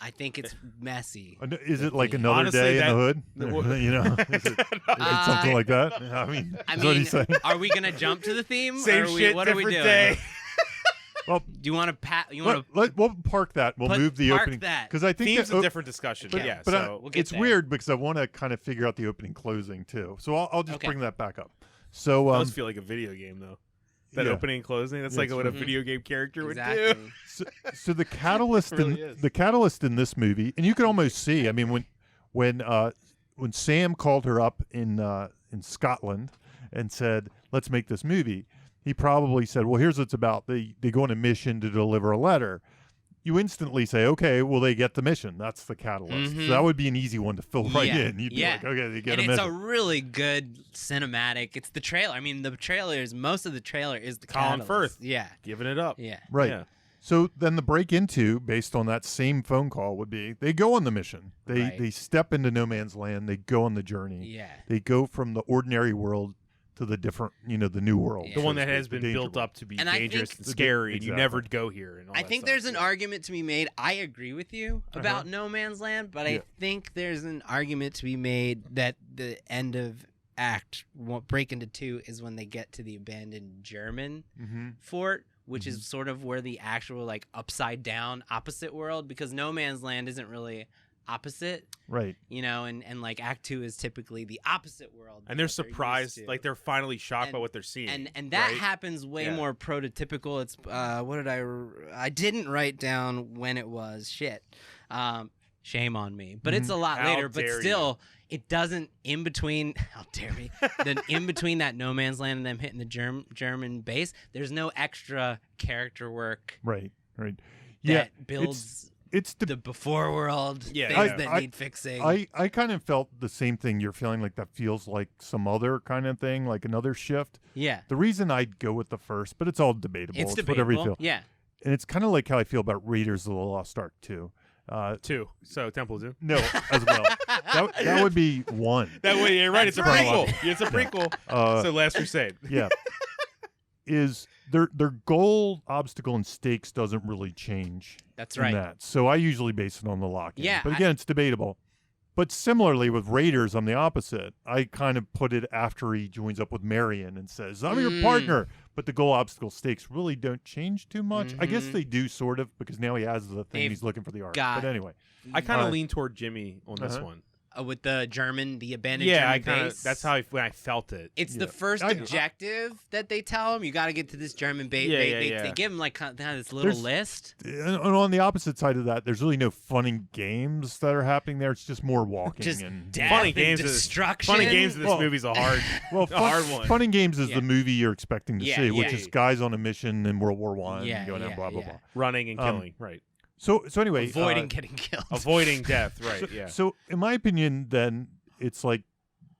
I think it's messy. Is it like another Honestly, day in the hood? Well- You know, is it something like that? I mean, that's what he's saying. Are we gonna jump to the theme? Same or are shit, what are we different doing? day. Well, Do you want to we'll park that. We'll move the park opening that. because I think Theme's that, a different discussion. Okay. Yeah, but so we'll get it's there. weird because I want to kind of figure out the opening closing too. So I'll just Okay. bring that back up. So it does feel like a video game though. That yeah. opening and closing. That's Yeah, like it's what a true. video game character would do. exactly. So the catalyst It really is. the catalyst in this movie, and you can almost see. I mean, when Sam called her up in Scotland and said, "Let's make this movie," he probably said, "Well, here's what it's about. They go on a mission to deliver a letter." You instantly say, "Okay, well, they get the mission. That's the catalyst." So that would be an easy one to fill right in. You'd be like, "Okay, they get and a it's mission." a really good cinematic. It's the trailer. I mean, most of the trailer is the Colin catalyst. Firth. Yeah, Giving it up. yeah. Right. Yeah. So then the break into, based on that same phone call, would be they go on the mission. Right. They step into no man's land. They go on the journey. Yeah. They go from the ordinary world to the different, the new world. Yeah. The so one to that speak, has the been danger built world. up to be And I dangerous think- and scary, and you Exactly. never go here. And all I that think stuff. there's an argument to be made. I agree with you about No Man's Land, but Yeah. I think there's an argument to be made that the end of Act break into 2 is when they get to the abandoned German fort, which is sort of where the actual like upside down opposite world, because No Man's Land isn't really opposite, Right. and like Act 2 is typically the opposite world, And they're that used surprised, to. like they're finally shocked by And- what they're seeing. and that right? happens way Yeah. more prototypical. It's what did I didn't write down when it was. Shit. Shame on me. But it's a lot How later, but dare still it doesn't in between how dare me. Then in between that No Man's Land and them hitting the German base, there's no extra character work Right. that Yeah. builds It's the before world Yeah, things yeah. that need fixing. I kind of felt the same thing you're feeling, like that feels like some other kind of thing, like another shift. yeah. The reason I'd go with the first, but it's all debatable. It's whatever you debatable. feel. Yeah. And it's kind of like how I feel about Raiders of the Lost Ark too. 2. So Temple of Doom. No, as well. That would be 1. That way, you're right. It's a That's prequel. right. It's a prequel. So Last Crusade. Yeah. Is their goal, obstacle, and stakes doesn't really change. That's in right. that. So I usually base it on the lock-in. Yeah, But again, it's debatable. But similarly with Raiders, I'm the opposite. I kind of put it after he joins up with Marion and says, I'm your partner. But the goal, obstacle, stakes really don't change too much. I guess they do sort of, because now he has the thing They've he's looking for the arc. got- But anyway. I kind of Uh, lean toward Jimmy on this uh-huh. one. With the abandoned Yeah, German I kind base. of. That's how when I felt it. It's Yeah. the first I- objective that they tell him. You got to get to this German base. Yeah, They give him like kind of this little There's- list. And on the opposite side of that, there's really no fun and games that are happening there. It's just more walking. Just and death Funny and games is- destruction. Fun and games in this Well- movie's a hard. Well, a hard one. Fun and Games is Yeah. the movie you're expecting to Yeah, see, which yeah. is guys on a mission in World War One, Yeah, going yeah, out, blah blah yeah. blah. Running and killing. Right. So anyway, Avoiding getting killed. Avoiding death. Right. Yeah. So in my opinion, then it's like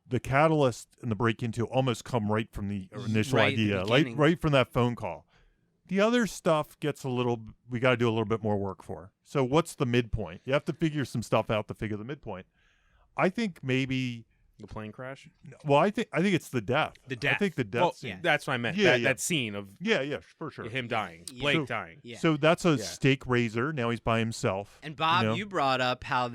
the catalyst and the break into almost come right from the initial Right at the idea, like beginning. right from that phone call. The other stuff gets we got to do a little bit more work for. So what's the midpoint? You have to figure some stuff out to figure the midpoint. I think maybe. The plane crash. Well, I think it's the death. The I death. think the death Well, scene. that's what I meant. Yeah, that, yeah. that scene of Yeah, for sure. him dying, Yeah. Blake So- dying. Yeah. So that's a Yeah. stake raiser. Now he's by himself. And Bob, know? you brought up how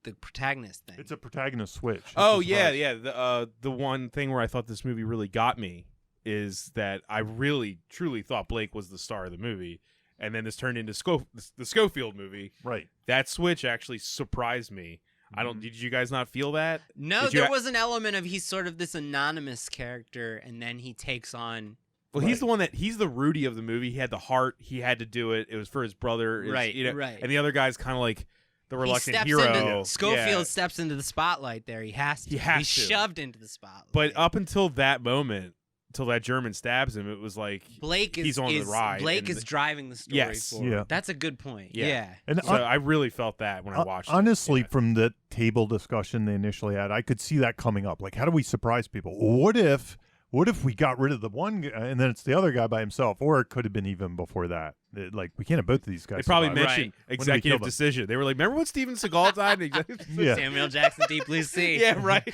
the protagonist thing. It's a protagonist switch. Oh It's a yeah, surprise. yeah. The one thing where I thought this movie really got me is that I really truly thought Blake was the star of the movie, and then this turned into the Schofield movie. Right. That switch actually surprised me. I don't. Did you guys not feel that? No, Did you there was an element of he's sort of this anonymous character, and then he takes on. Well, he's the one he's the Rudy of the movie. He had the heart. He had to do it. It was for his brother. It's, Right, you know, right. And the other guy's kind of like the reluctant he steps hero. Into, Schofield Yeah. steps into the spotlight there. He has to. He has He's to. shoved into the spotlight. But up until that moment, until that German stabs him, it was like Blake is he's on the ride. Blake and- is driving the story Yes. forward. Yeah. That's a good point. Yeah. Yeah. And So I really felt that when I watched it. honestly, Yeah. from the table discussion they initially had, I could see that coming up. Like, how do we surprise people? What if we got rid of the one guy and then it's the other guy by himself? Or it could have been even before that. Like, we can't have both of these guys. They probably survive. mentioned When do we kill executive them? decision. They were like, "Remember when Steven Seagal died?" Yeah. Samuel Jackson, Deep Blue Sea. Yeah, right.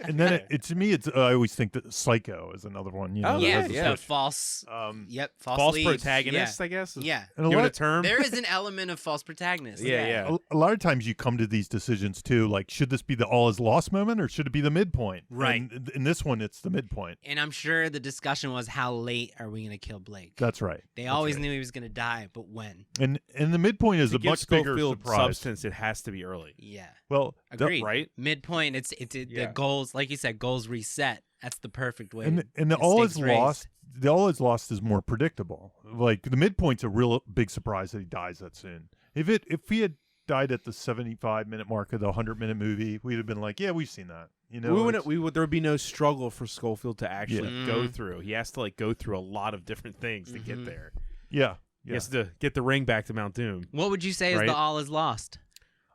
And then to me, I always think that Psycho is another one. You know, Oh, that Yeah. has a yeah. The switch. false. Um, False leads. protagonist, I guess. Yeah. and a Give it a lot, term. There is an element of false protagonist. Yeah, yeah. a lot of times you come to these decisions too. Like, should this be the all is lost moment or should it be the midpoint? Right. And in this one, it's the midpoint. And I'm sure the discussion was how late are we going to kill Blake? That's right. They That's always right. knew he was going to die, but when? And the midpoint is To a give much bigger Schofield surprise. substance, it has to be early. Yeah. Well, Agreed. right? Midpoint, Yeah. the goals, like you said, goals reset. That's the perfect way. and the to all is stakes raised. lost. The all is lost is more predictable. Like, the midpoint's a real big surprise that he dies that soon. If he had died at the 75-minute mark of the 100-minute movie, we'd have been like, yeah, we've seen that. You know, There would be no struggle for Schofield to actually Yeah. go through. He has to go through a lot of different things to get there. yeah. He has to get the ring back to Mount Doom. What would you say is Right? the all is lost?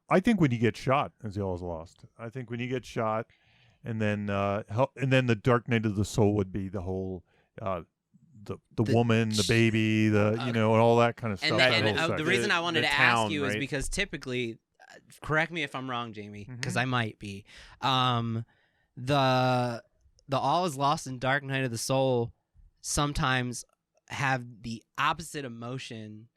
I think when he gets shot, is the all is lost. I think when he gets shot, and then the Dark Night of the Soul would be the whole. The woman, the baby, and all that kind of stuff. And, that and whole the section. reason I wanted the to town, ask you is right? because typically, correct me if I'm wrong, Jamie, because Mhm. I might be. The the All Is Lost and Dark Night of the Soul sometimes have the opposite emotion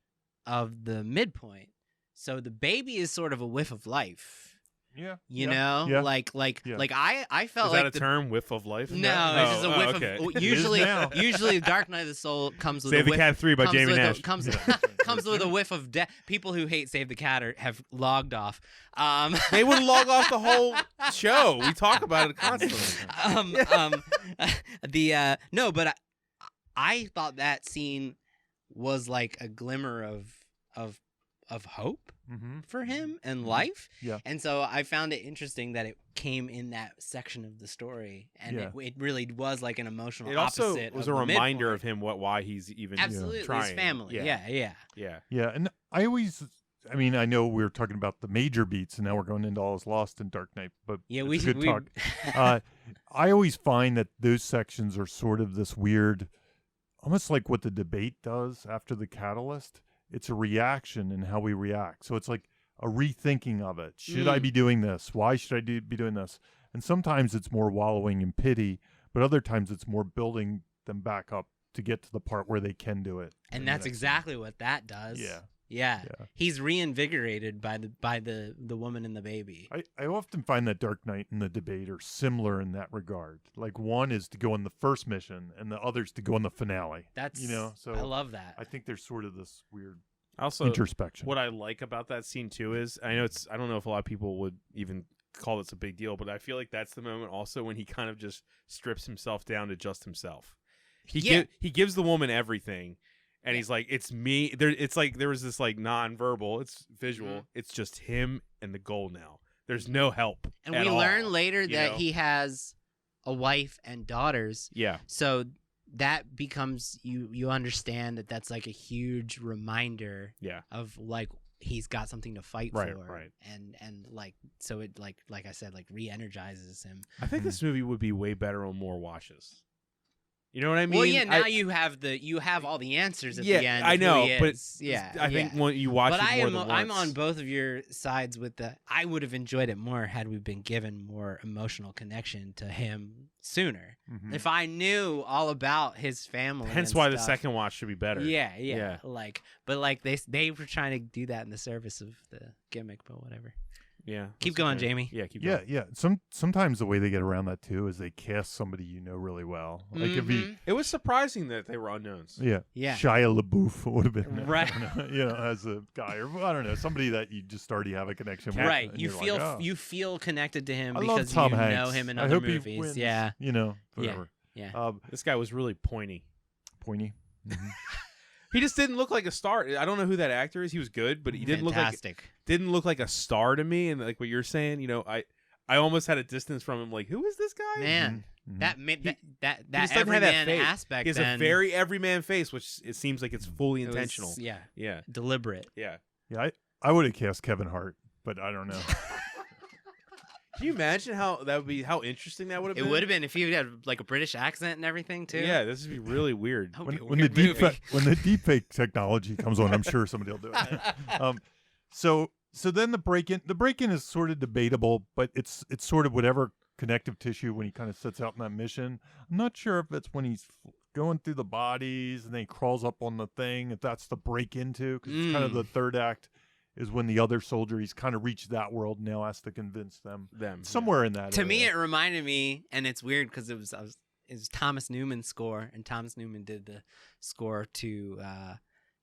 of the midpoint. So the baby is sort of a whiff of life. Yeah. You know? Yeah. Like I felt Is like that a term? Whiff of life? No, it's just a whiff okay. of usually Dark Night of the Soul comes with Save a the whiff, Cat 3 by comes Jamie with Nash. comes with a whiff of death. People who hate Save the Cat have logged off. They would log off the whole show. We talk about it constantly. No, but I thought that scene was like a glimmer of hope for him and life. Yeah. And so I found it interesting that it came in that section of the story, and it really was like an emotional It also opposite was of a the reminder midpoint. of him why he's even Absolutely, trying. his family. Yeah. Yeah, and I know we were talking about the major beats, and now we're going into All Is Lost and Dark Knight, but it's a good talk. I always find that those sections are sort of this weird, almost like what the debate does after the catalyst. It's a reaction in how we react. So it's like a rethinking of it. Should I be doing this? Why should I be doing this? And sometimes it's more wallowing in pity, but other times it's more building them back up to get to the part where they can do it. And that's exactly what that does. Yeah. He's reinvigorated by the woman and the baby. I often find that Dark Knight and the debate are similar in that regard. Like one is to go on the first mission and the other's to go on the finale. That's, so I love that. I think there's sort of this weird also introspection. What I like about that scene too is I don't know if a lot of people would even call this a big deal, but I feel like that's the moment also when he kind of just strips himself down to just himself. He gives the woman everything. And he's like, it's me. It's like there was this like non-verbal, it's visual. It's just him and the goal now. There's no help. And we learn later that he has a wife and daughters. Yeah. So that becomes you understand that that's like a huge reminder. Yeah. Of like he's got something to fight for. Right. And like so it like I said like re-energizes him. I think this movie would be way better on more watches. You know what I mean? Well, yeah. Now you have all the answers at the end. I know, but I think when you watch it more than once. I'm on both of your sides with the. I would have enjoyed it more had we been given more emotional connection to him sooner. Mm-hmm. If I knew all about his family. Hence why the second watch should be better. Yeah. But they were trying to do that in the service of the gimmick, but whatever. Yeah. Keep going, Jamie. Yeah, keep going. Yeah. Sometimes the way they get around that too is they cast somebody you know really well. Like it was surprising that they were unknowns. Yeah. Shia LaBeouf would have been right. As a guy, or I don't know, somebody that you just already have a connection with. Right. You feel connected to him because Tom you Hanks. know him in I other hope movies. He wins, yeah. Whatever. Yeah. This guy was really pointy. Pointy. Mm-hmm. He just didn't look like a star. I don't know who that actor is. He was good, but he didn't look like a star to me. And like what you're saying, I almost had a distance from him. Like, who is this guy? Man, mm-hmm. that everyman aspect. He has a very everyman face, which it seems like it's fully intentional. Yeah, deliberate. Yeah. I would have cast Kevin Hart, but I don't know. Can you imagine how interesting that would have been? It would have been if he had like a British accent and everything too. Yeah, this would be really weird. When the deepfake technology comes on, I'm sure somebody will do it. So then the break-in is sort of debatable, but it's sort of whatever connective tissue when he kind of sets out in that mission. I'm not sure if it's when he's going through the bodies and then he crawls up on the thing, if that's the break into, because it's kind of the third act. Is when the other soldier, he's kind of reached that world and now has to convince them somewhere in that. To me, it reminded me, and it's weird because it was Thomas Newman's score, and Thomas Newman did the score to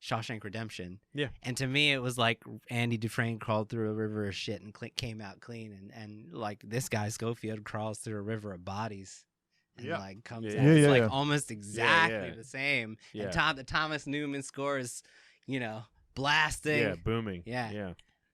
Shawshank Redemption. Yeah, and to me, it was like Andy Dufresne crawled through a river of shit and came out clean, and like this guy Schofield crawls through a river of bodies. And like comes out, it's like almost exactly the same. Yeah. And the Thomas Newman score is, blasting, booming, yeah.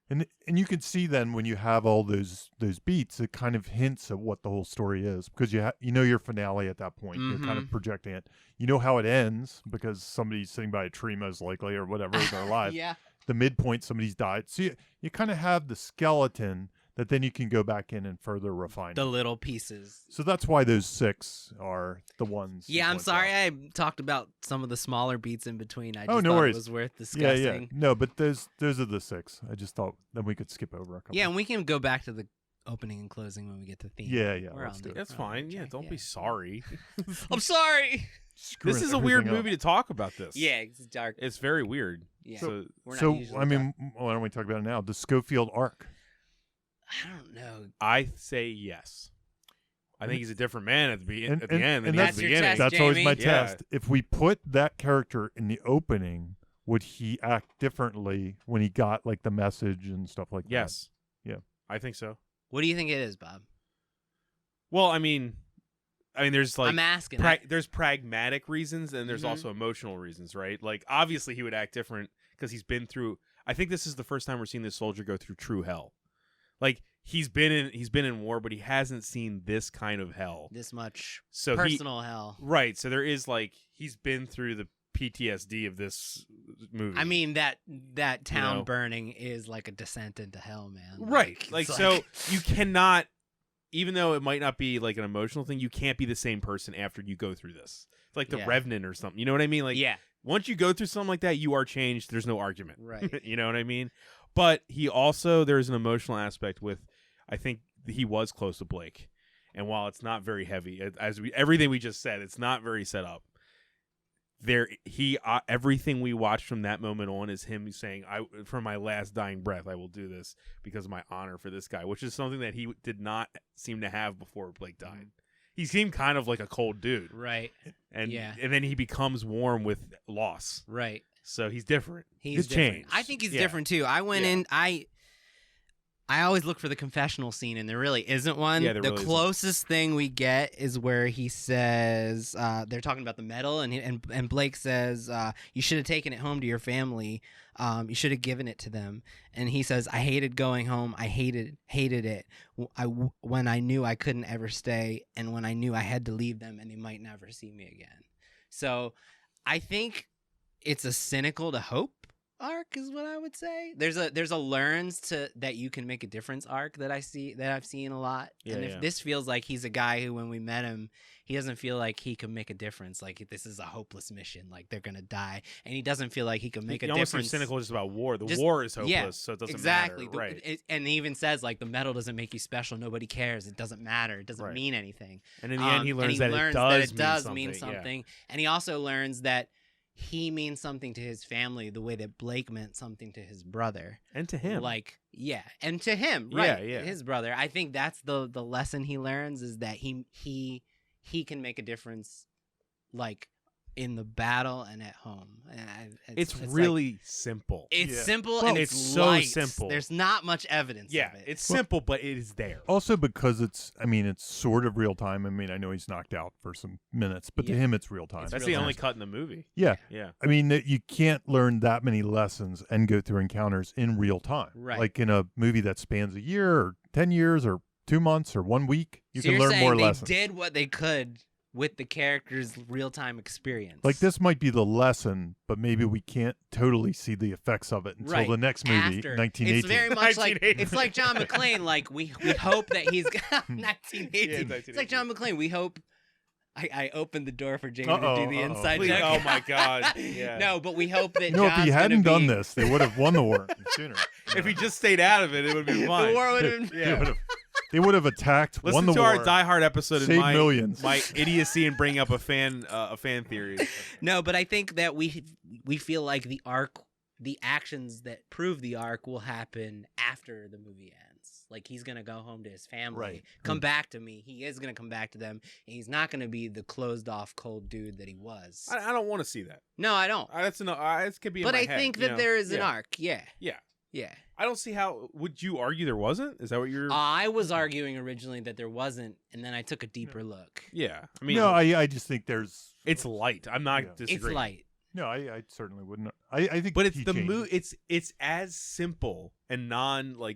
And you can see then when you have all those beats, it kind of hints at what the whole story is, because you know your finale at that point. You're kind of projecting it. You know how it ends because somebody's sitting by a tree most likely, or whatever, they're alive. Yeah. The midpoint, somebody's died. So you kind of have the skeleton that then you can go back in and further refine the little pieces. So that's why those 6 are the ones. Yeah, I'm sorry I talked about some of the smaller beats in between. I just no thought worries. It was worth discussing. Yeah. No, but those are the 6. I just thought then we could skip over a couple. Yeah, and we can go back to the opening and closing when we get to theme. Yeah, We're let's on do the- it. That's we're on the fine. Yeah, track, don't be yeah. sorry. I'm sorry. This is a weird movie to talk about. This. Yeah, it's dark. It's very weird. Yeah. So We're not So, usually I mean, why don't we talk about it now? The Schofield arc. I don't know. I say yes. I think he's a different man at the end than and he is that's at the your beginning. test, That's always my Jamie. Yeah. test. If we put that character in the opening, would he act differently when he got like the message and stuff like Yes. Yeah. I think so. What do you think it is, Bob? Well, I mean, there's like I'm asking. there's pragmatic reasons and there's Mhm. also emotional reasons, right? Like obviously he would act different because he's been through. I think this is the first time we're seeing this soldier go through true hell. Like he's been in war, but he hasn't seen this kind of hell. This much So personal hell. right. So there is like he's been through the PTSD of this movie. I mean that town know? burning is like a descent into hell, man. right? Like it's so you cannot, even though it might not be like an emotional thing, you can't be the same person after you go through this. It's like the Yeah. Revenant or something. You know what I mean? Like yeah, once you go through something like that, you are changed. There's no argument. right. You know what I mean? But he also, there's an emotional aspect with, I think he was close to Blake. And while it's not very heavy, everything we just said, it's not very set up. Everything we watched from that moment on is him saying, from my last dying breath, I will do this because of my honor for this guy, which is something that he did not seem to have before Blake died. He seemed kind of like a cold dude. Right. And Yeah. and then he becomes warm with loss. Right. So he's different. He's It's different. changed. I think he's Yeah. different too. I went Yeah. in. I always look for the confessional scene, and there really isn't one. Yeah, there the really isn't. closest thing we get is where he says they're talking about the medal, and Blake says you should have taken it home to your family. You should have given it to them. And he says, I hated going home. I hated it. When I knew I couldn't ever stay, and when I knew I had to leave them, and they might never see me again. So I think it's a cynical to hope arc is what I would say. There's a learns to that you can make a difference arc that I've seen a lot. Yeah, and if yeah. this feels like he's a guy who, when we met him, he doesn't feel like he can make a difference. Like this is a hopeless mission. Like they're gonna die, and he doesn't feel like he can make He a almost difference. seems cynical just about war. The Just- war is hopeless, yeah, so it doesn't exactly. matter. Right. And he even says like the medal doesn't make you special. Nobody cares. It doesn't matter. It doesn't Right. mean anything. And in the end, he And learns that it does mean Yeah. something. And he also learns that he means something to his family the way that Blake meant something to his brother. And to him. Like, yeah. And to him, Yeah, right. yeah. His brother. I think that's the lesson he learns is that he can make a difference like in the battle and at home. And it's like- really simple. it's Yeah. simple Well, and it's it's so light. simple. There's not much evidence Yeah, of it. it's simple, but it is there. Also because it's sort of real time. I mean, I know he's knocked out for some minutes, but to Yeah. him it's real time. That's real the only time. cut in the movie. Yeah. Yeah. I mean, you can't learn that many lessons and go through encounters in real time. Right. Like in a movie that spans a year or 10 years or 2 months or 1 week, you So can you're learn saying more they lessons. did what they could with the character's real-time experience. Like this might be the lesson, but maybe we can't totally see the effects of it until Right. the next movie, After. 1918. It's very much like 1980. it's like John McClane. Like we hope that he's 1918. Yeah, It's like John McClane. We hope. I opened the door for Jamie to Uh-oh, do the uh-oh. inside Please- joke. oh my God, yeah. No, but we hope that You know, if John's he hadn't gonna done be, this, they would have won the war sooner. If he just stayed out of it, it would be the fine. war would have been. Yeah. They would have attacked, won Listen the to war. our Die Hard episode and saved my millions. my idiocy and bringing up a fan theory. No, but I think that we feel like the arc, the actions that prove the arc, will happen after the movie ends. Like he's gonna go home to his family, Right. come back to me. He is gonna come back to them, and he's not gonna be the closed off, cold dude that he was. I don't want to see that. No, I don't. That's it could be. But in my I head, think you that know? there is an Yeah. arc. Yeah, Yeah. yeah. I don't see how. Would you argue there wasn't? Is that what you're? I was arguing originally that there wasn't, and then I took a deeper look. Yeah. I mean, No, I just think there's. it's light. I'm not Yeah. disagreeing. It's light. No, I certainly wouldn't. I think, But it's he the changed. movie. It's as simple and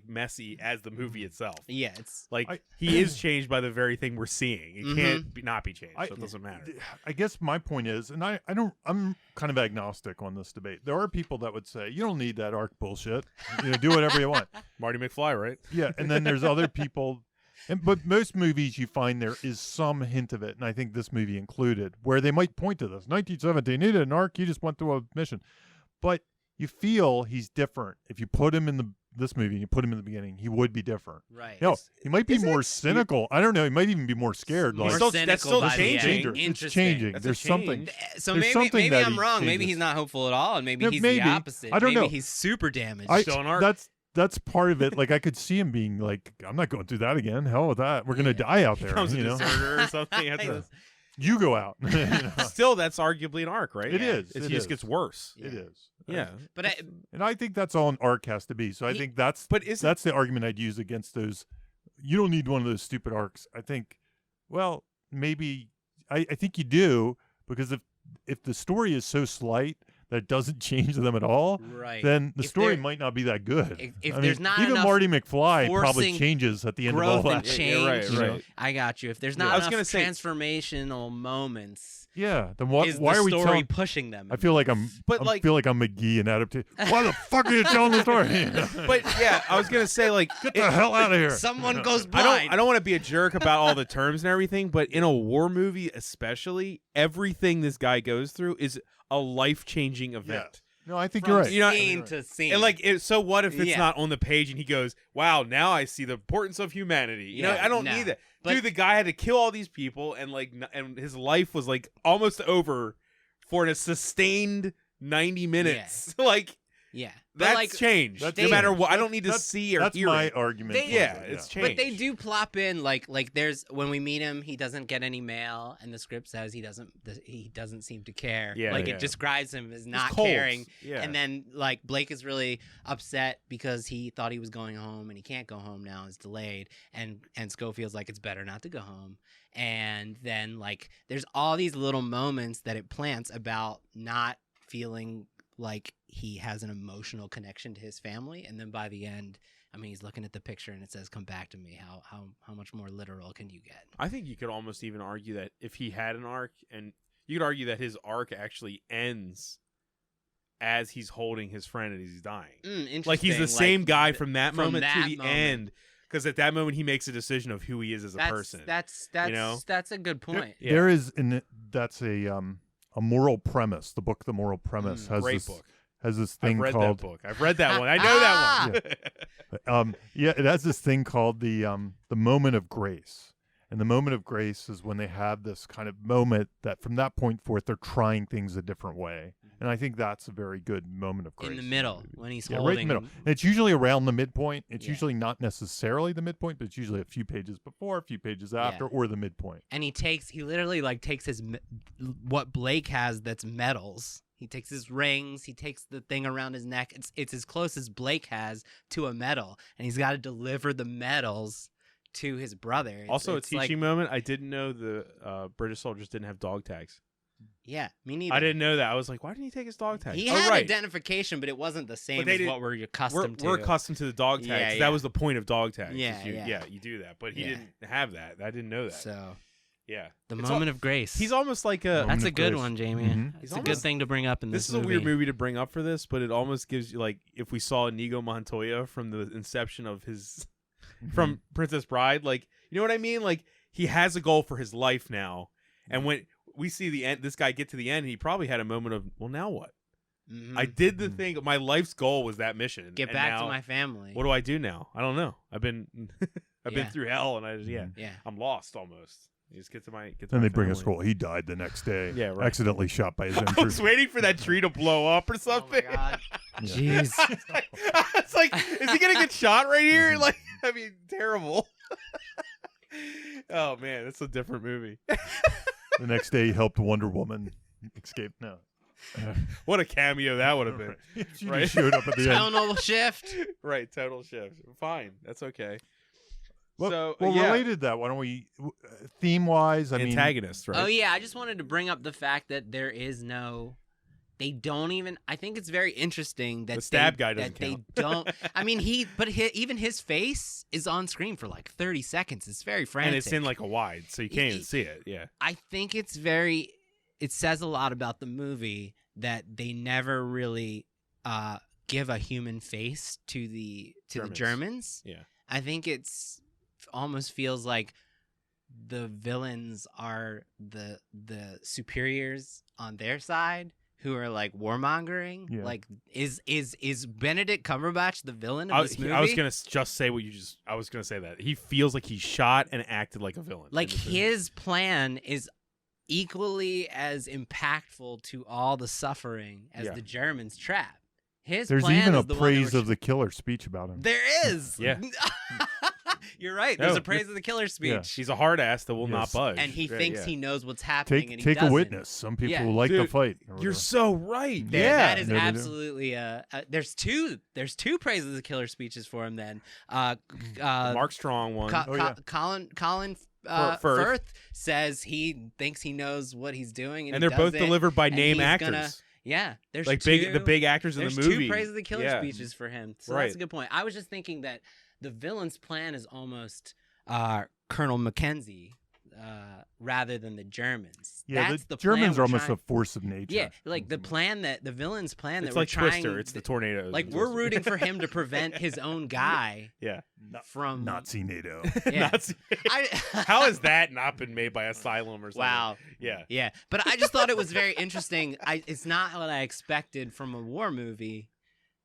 messy as the movie itself. Yeah, it's Like he is changed by the very thing we're seeing. It Mhm. can't not be changed. I- So it doesn't matter. I guess my point is, and I'm kind of agnostic on this debate. There are people that would say you don't need that arc bullshit. Do whatever you want. Marty McFly, right? Yeah, and then there's other people, but most movies you find there is some hint of it, and I think this movie included, where they might point to this. 1917 needed an arc. He just went through a mission, but you feel he's different if you put him in the this movie and you put him in the beginning, he would be different. Right. No, he might be is more it? cynical. I don't know. He might even be more scared. More Like, cynical that's still by the end. changing. It's Interesting. changing. That's a There's something. change. So There's maybe something that I'm he wrong. Maybe changes. he's not hopeful at all, and maybe Yeah, he's maybe. the opposite. I don't maybe know. he's super damaged. I, Still an arc. that's part of it. Like, I could see him being like, I'm not going through that again. Hell with that. We're gonna die out there. Becomes a You know, deserter or something. That's a- you go out. You know? Still, that's arguably an arc, right? It is. It It just is. gets worse. It is. Yeah. But And I think that's all an arc has to be. So I think that's the argument I'd use against those. You don't need one of those stupid arcs. I think, well, maybe I think you do, because if the story is so slight that it doesn't change them at all, right. then the If story there- might not be that good. if I there's mean, not even enough Marty McFly probably forcing changes at the end of growth all and that. change. right, you know? right. I got you. If there's I not was enough gonna say- transformational moments, Yeah, then is why the are we story telling? pushing them? I feel like I'm feel like I'm McGee in adaptation. Why the fuck are you telling the story? But yeah, I was gonna say, like, Get the hell out of here. Someone goes I blind. don't want to be a jerk about all the terms and everything, but in a war movie especially, everything this guy goes through is a life-changing event. No, I think From you're right. You know, scene to scene. And like, so what if it's Yeah. not on the page and he goes, "Wow, now I see the importance of humanity." You know, Yeah, I don't no. need that. But- Dude, the guy had to kill all these people, and like, and his life was like almost over for a sustained 90 minutes. Like, yeah, that's like, changed. that's no matter changed. what, I don't need to see or That's hear my it. argument. They- for Yeah, it, it's But changed. they do plop in like there's when we meet him, he doesn't get any mail, and the script says he doesn't seem to care. Yeah, like yeah. it describes him as He's not cold. caring. Yeah. And then like Blake is really upset because he thought he was going home and he can't go home now. It's delayed, and Schofield's like it's better not to go home. And then like there's all these little moments that it plants about not feeling like he has an emotional connection to his family, and then by the end, I mean, he's looking at the picture and it says, "Come back to me." How much more literal can you get? I think you could almost even argue that if he had an arc, and you could argue that his arc actually ends as he's holding his friend and he's dying. Interesting. Like he's the same guy from that moment that to the moment. end, because at that moment he makes a decision of who he is as a That's person. that's you know? that's a good point. Yeah. There is, that's a moral premise. The book, The Moral Premise, has Great this book. has this I've thing read called that book. I've read that one. I know that one. it has this thing called the moment of grace. And the moment of grace is when they have this kind of moment that from that point forth they're trying things a different way. And I think that's a very good moment of grace. In the middle when he's Yeah, holding. right in the middle. And it's usually around the midpoint. It's Yeah. usually not necessarily the midpoint, but it's usually a few pages before, a few pages after, or the midpoint. And he literally like takes what Blake has that's medals. He takes his rings. He takes the thing around his neck. It's as close as Blake has to a medal, and he's got to deliver the medals to his brother. Also, a it's like- teaching moment. I didn't know the British soldiers didn't have dog tags. Yeah, me neither. I didn't know that. I was like, why didn't he take his dog tag? He oh, had right. identification, but it wasn't the same they as did- what we're accustomed to. We're accustomed to the dog tags. Yeah, yeah. That was the point of dog tags. Yeah, is you, yeah. You do that. But he Yeah. didn't have that. I didn't know that. So yeah. the It's moment of grace. He's almost like a. Moment That's a of good grace. one, Jamie. Mhm. It's He's a good almost- thing to bring up in This this is a weird movie to bring up for this, but it almost gives you like if we saw Inigo Montoya from the inception of his from Princess Bride, like you know what I mean? Like he has a goal for his life now, and when we see the end, this guy get to the end, he probably had a moment of, well, now what? Mhm. I did the thing. My life's goal was that mission. Get and back now, to my family. What do I do now? I don't know. I've been I've Yeah. been through hell, and I just Mhm. Yeah. I'm lost almost. You just get to my Then my they bring a family. scroll. He died the next day. Yeah, right. Accidentally shot by his own I trooper. was waiting for that tree to blow up or something. Oh my God. Yeah. Jeez. It's like, is he gonna get shot right here? Like, I mean, terrible. Oh man, it's a different movie. The next day, he helped Wonder Woman escape. No. What a cameo that would have been. She Right. just showed up at the end. Tonal shift. Right, total shift. Fine, that's okay. Well, So, well yeah. related to that, why don't we, theme-wise, I mean... Antagonist, right? Oh yeah, I just wanted to bring up the fact that there is no. They don't even. I think it's very interesting that The stab they, guy doesn't that count. they don't. I mean, even his face is on screen for like 30 seconds. It's very frantic, And it's in like a wide, so you can't even Y- see it. Yeah. I think it's very. It says a lot about the movie that they never really give a human face to the Germans. Yeah. I think it's almost feels like the villains are the superiors on their side who are like warmongering. Yeah. Like, is Benedict Cumberbatch the villain of this movie? I was gonna just say what you just. I was gonna say that he feels like he shot and acted like a villain. Like his plan is equally as impactful to all the suffering as the Germans' trap. There's There's even a praise of the killer speech about him. There is. Yeah. You're right. There's a praise of the killer speech. Yeah. He's a hard ass that will not budge, And he thinks he knows what's happening, and he Take doesn't. a witness. Some people like Dude, the fight. or You're whatever. so right. That is Yeah, they do. absolutely. There's two praise of the killer speeches for him. Then, Mark Strong one. Colin Firth says he thinks he knows what he's doing, and they're both delivered by name he's actors. There's like two, the big actors in there's the movie. two praise of the killer speeches for him. So Right. that's a good point. I was just thinking that the villain's plan is almost Colonel Mackenzie rather than the Germans. Yeah, That's the plan Germans we're are almost trying- a force of nature. Yeah, like the plan that the villain's plan It's that like we're trying. Twister. It's the tornadoes. Like in we're Twister. rooting for him to prevent his own guy Yeah. from Nazi NATO. Yeah. Nazi- How has that not been made by Asylum or something? Wow. Yeah. Yeah, but I just thought it was very interesting. It's not what I expected from a war movie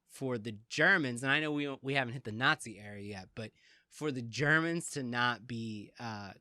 for the Germans, and I know we haven't hit the Nazi era yet, but for the Germans to not be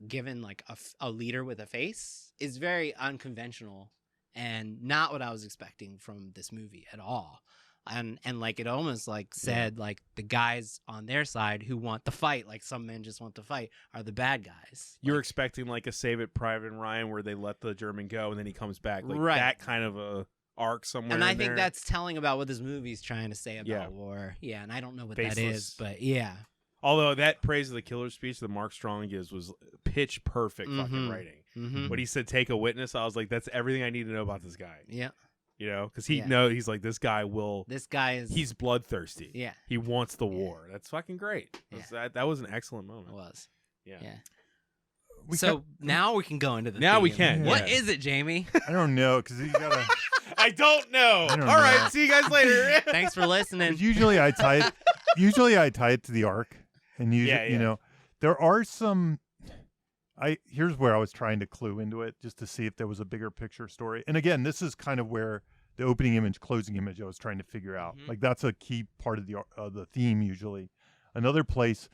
given like a leader with a face is very unconventional and not what I was expecting from this movie at all. And like it almost like said like the guys on their side who want the fight, like some men just want to fight, are the bad guys. You're expecting like a Save It Private Ryan where they let the German go and then he comes back. Like Right. that kind of a arc somewhere. And I in think there. that's telling about what this movie's trying to say about Yeah. war. Yeah, and I don't know what that Baseless. is, but yeah. Although that praise of the killer speech that Mark Strong gives was pitch perfect fucking writing. Mm-hmm. When he said take a witness, I was like, that's everything I need to know about this guy. Yeah. You know, because Yeah. he's like, this guy will. This guy is. He's bloodthirsty. Yeah. He wants the war. That's fucking great. Yeah. That was an excellent moment. It was. Yeah. Yeah. So now we can go into the Now we theme. can, What yeah. is it, Jamie? I don't know because you gotta. I don't know. I don't All right. know. See you guys later. Thanks for listening. 'cause usually I tie it. Usually I tie it to the arc, and usually Yeah. you know there are some. Here's where I was trying to clue into it just to see if there was a bigger picture story. And again, this is kind of where the opening image, closing image, I was trying to figure out. Mhm. Like that's a key part of the theme usually. Another place,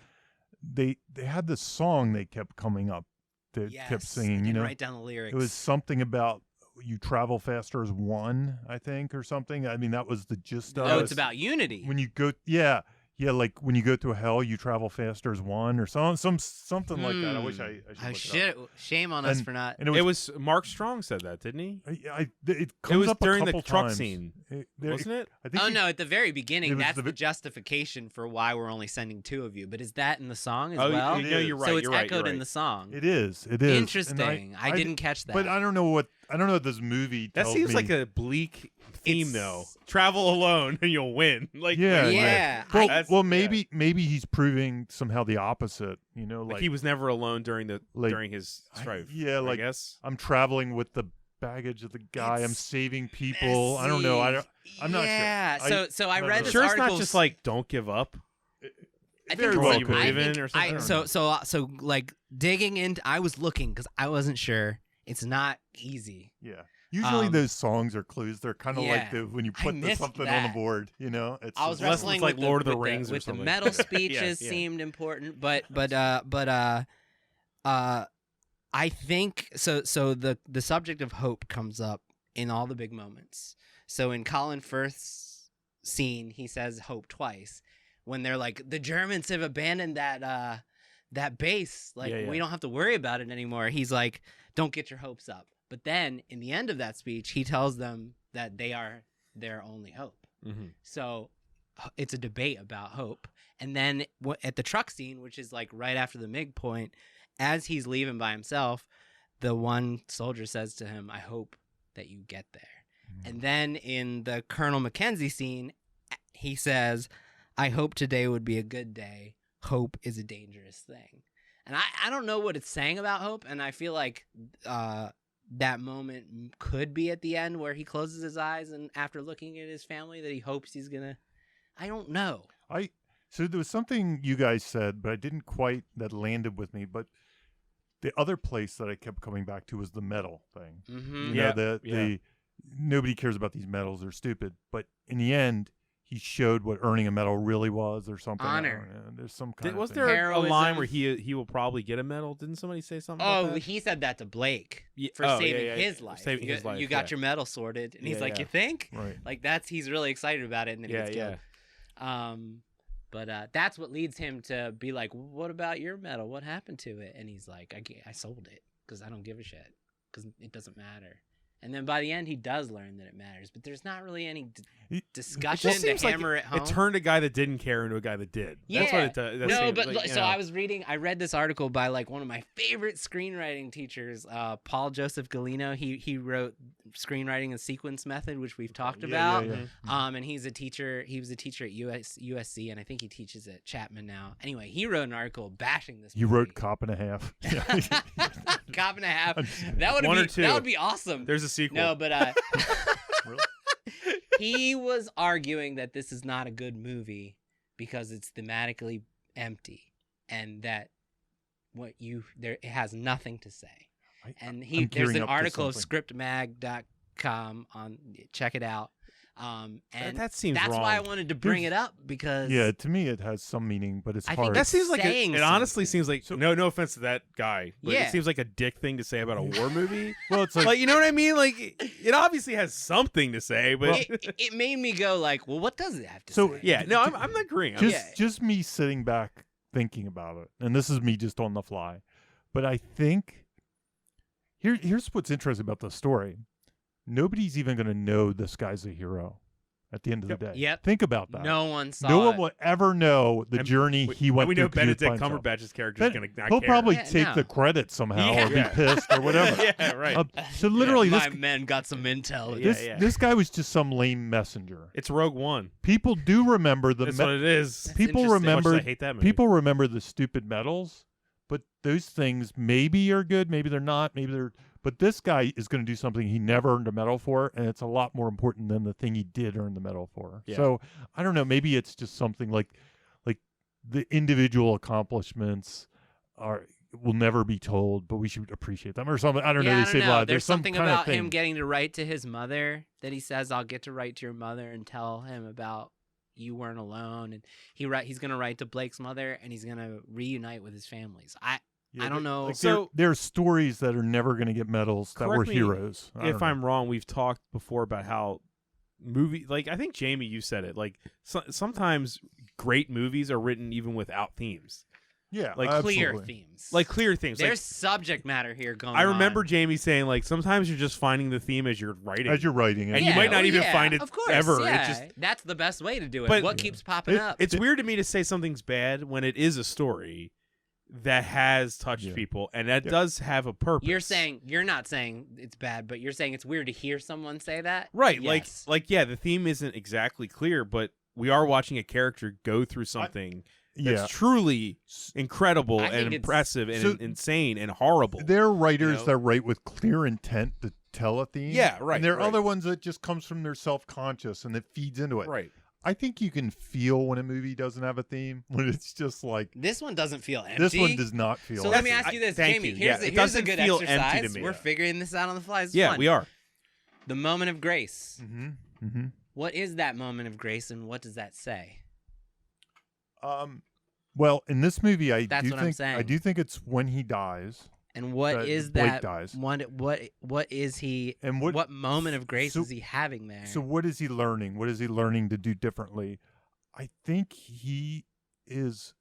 they had this song they kept coming up. They kept singing. I You didn't know, write down the lyrics. it was something about you travel faster as one, I think, or something. I mean, that was the gist of it. No, it's about unity. When you go, yeah, like when you go through hell, you travel faster as one, or something like that. I wish I should look it up. Shame on us And- for not. And It was Mark Strong said that, didn't he? it comes was up a during the couple truck times. scene, There- Wasn't it? I think Oh he- no! At the very beginning, it was that's the the vi- justification for why we're only sending two of you. But is that in the song as Oh, well? it no, is. you're right. So it's you're right, echoed you're in the right. song. It is. And Interesting. I didn't catch that. But I don't know if this movie. That tells seems me, like a bleak theme, It's- though. Travel alone and you'll win. Like, Yeah, like, yeah. Well, That's- well, yeah. maybe he's proving somehow the opposite. You know, like like he was never alone during like, his strife. yeah, I like guess. I'm traveling with the baggage of the guy. I'm It's saving people. I don't know. I'm not sure. Yeah. So I no, read no. this Sure, it's article. not just like don't give up. I very think well it's could. I Believe in think- or something? I- I don't so digging into. I was looking because I wasn't sure. It's not easy. Yeah. Usually Um, those songs are clues. They're kind of like yeah. when you I put missed something on that. the board. You know, it's I was just- Unless it's wrestling like with Lord of the with Rings or with the something. metal speeches Yeah. seemed important, but I think so. So the subject of hope comes up in all the big moments. So in Colin Firth's scene, he says hope twice. When they're like, the Germans have abandoned that base, like Yeah. we don't have to worry about it anymore. He's like, don't get your hopes up. But then in the end of that speech, he tells them that they are their only hope. Mm-hmm. So it's a debate about hope. And then at the truck scene, which is like right after the midpoint, as he's leaving by himself, the one soldier says to him, I hope that you get there. And then in the Colonel Mackenzie scene, he says, I hope today would be a good day. Hope is a dangerous thing. And I don't know what it's saying about hope. And I feel like that moment could be at the end where he closes his eyes and after looking at his family that he hopes he's going to, I don't know. So there was something you guys said, but I didn't quite that landed with me. But the other place that I kept coming back to was the metal thing. Mm-hmm. You Yeah, know, nobody cares about these medals. They're stupid. But in the end, he showed what earning a medal really was, or something. Honor. I don't know. There's some kind Was of there thing. a line Heroism. where he will probably get a medal? Didn't somebody say something about Oh, that? he said that to Blake for Oh, saving yeah, his life. saving his life, You got yeah. your medal sorted, and he's Yeah, like, yeah. "You think?" Right. Like he's really excited about it, and then he Yeah, gets killed. But that's what leads him to be like, "What about your medal? What happened to it?" And he's like, I sold it because I don't give a shit because it doesn't matter." And then by the end, he does learn that it matters, but there's not really any discussion to hammer it home. It turned a guy that didn't care into a guy that did. That's what it does. No, but I read this article by like one of my favorite screenwriting teachers, Paul Joseph Galino. He wrote Screenwriting and Sequence Method, which we've talked about. And he's a teacher. He was a teacher at USC, and I think he teaches at Chapman now. Anyway, he wrote an article bashing this. You movie. wrote Cop and a Half. Cop and a Half. One or two. That would be awesome. There's a sequel. No, but he was arguing that this is not a good movie because it's thematically empty and that it has nothing to say. And there's an article of scriptmag.com on, check it out. And that seems that's wrong. why I wanted to bring it up because Yeah, to me it has some meaning, but it's I hard. think That seems like saying it honestly something. seems like no offense to that guy, but Yeah. it seems like a dick thing to say about a war movie. Well, it's like, Like, you know what I mean? Like, it obviously has something to say, but it made me go like, well, what does it have to So, say? yeah, no, I'm not agreeing. just me sitting back thinking about it, and this is me just on the fly, but I think here's what's interesting about the story. Nobody's even going to know this guy's a hero at the end of the day. Yep. Think about that. No one saw No one it. will ever know the journey he went we through. know 'cause he was by Benedict himself. Cumberbatch's character is going to not He'll care. probably Yeah, take no. the credit somehow or be Yeah. pissed or whatever. Yeah, right. So literally, My men got some intel. this guy was just some lame messenger. It's Rogue One. People do remember the That's what it is. That's people interesting. remember Much as I hate that movie. people remember the stupid medals, but those things maybe are good, maybe they're not, maybe they're. But this guy is going to do something he never earned a medal for, and it's a lot more important than the thing he did earn the medal for. Yeah. So I don't know. Maybe it's just something like the individual accomplishments will never be told, but we should appreciate them or something. I don't know. Yeah, They I say don't a know. lot. There's some something kind about of thing. him getting to write to his mother that he says, "I'll get to write to your mother and tell him about you weren't alone." And he's going to write to Blake's mother, and he's going to reunite with his families. I don't know. Like So- there are stories that are never going to get medals that were Correct me heroes. I If don't know. I'm wrong, we've talked before about how I think Jamie, you said it. Like sometimes great movies are written even without themes, Yeah, like clear absolutely. themes. like clear themes. There's Like, subject matter here going I remember on. Jamie saying like sometimes you're just finding the theme as you're writing. As you're writing it. And you might not even find it of course, ever. It Yeah. just- That's the best way to do it. But- What keeps popping up? It's weird to me to say something's bad when it is a story that has touched Yeah. people and that Yeah. does have a purpose. You're not saying it's bad, but you're saying it's weird to hear someone say that. Right, Yes. like yeah, the theme isn't exactly clear, but we are watching a character go through something that's Yeah. truly incredible I think and it's- impressive and So- insane and horrible. There are writers know? that write with clear intent to tell a theme. Yeah, right, And there are right. other ones that just comes from their self-conscious and it feeds into it. Right. I think you can feel when a movie doesn't have a theme, when it's just like, This one doesn't feel empty. this one does not feel So let me empty. ask you this, Thank Jamie. you. Here's Yeah, it a doesn't good feel empty to exercise. me. We're figuring this out on the fly. It's Yeah, fun. we are. The moment of grace. Mm-hmm. Mm-hmm. What is that moment of grace, and what does that say? Well, in this movie, I That's do what I'm think saying. it's when he dies. And what That is Blake that? dies. What is he? And What moment of grace so- is he having there? So what is he learning? What is he learning to do differently? I think he is.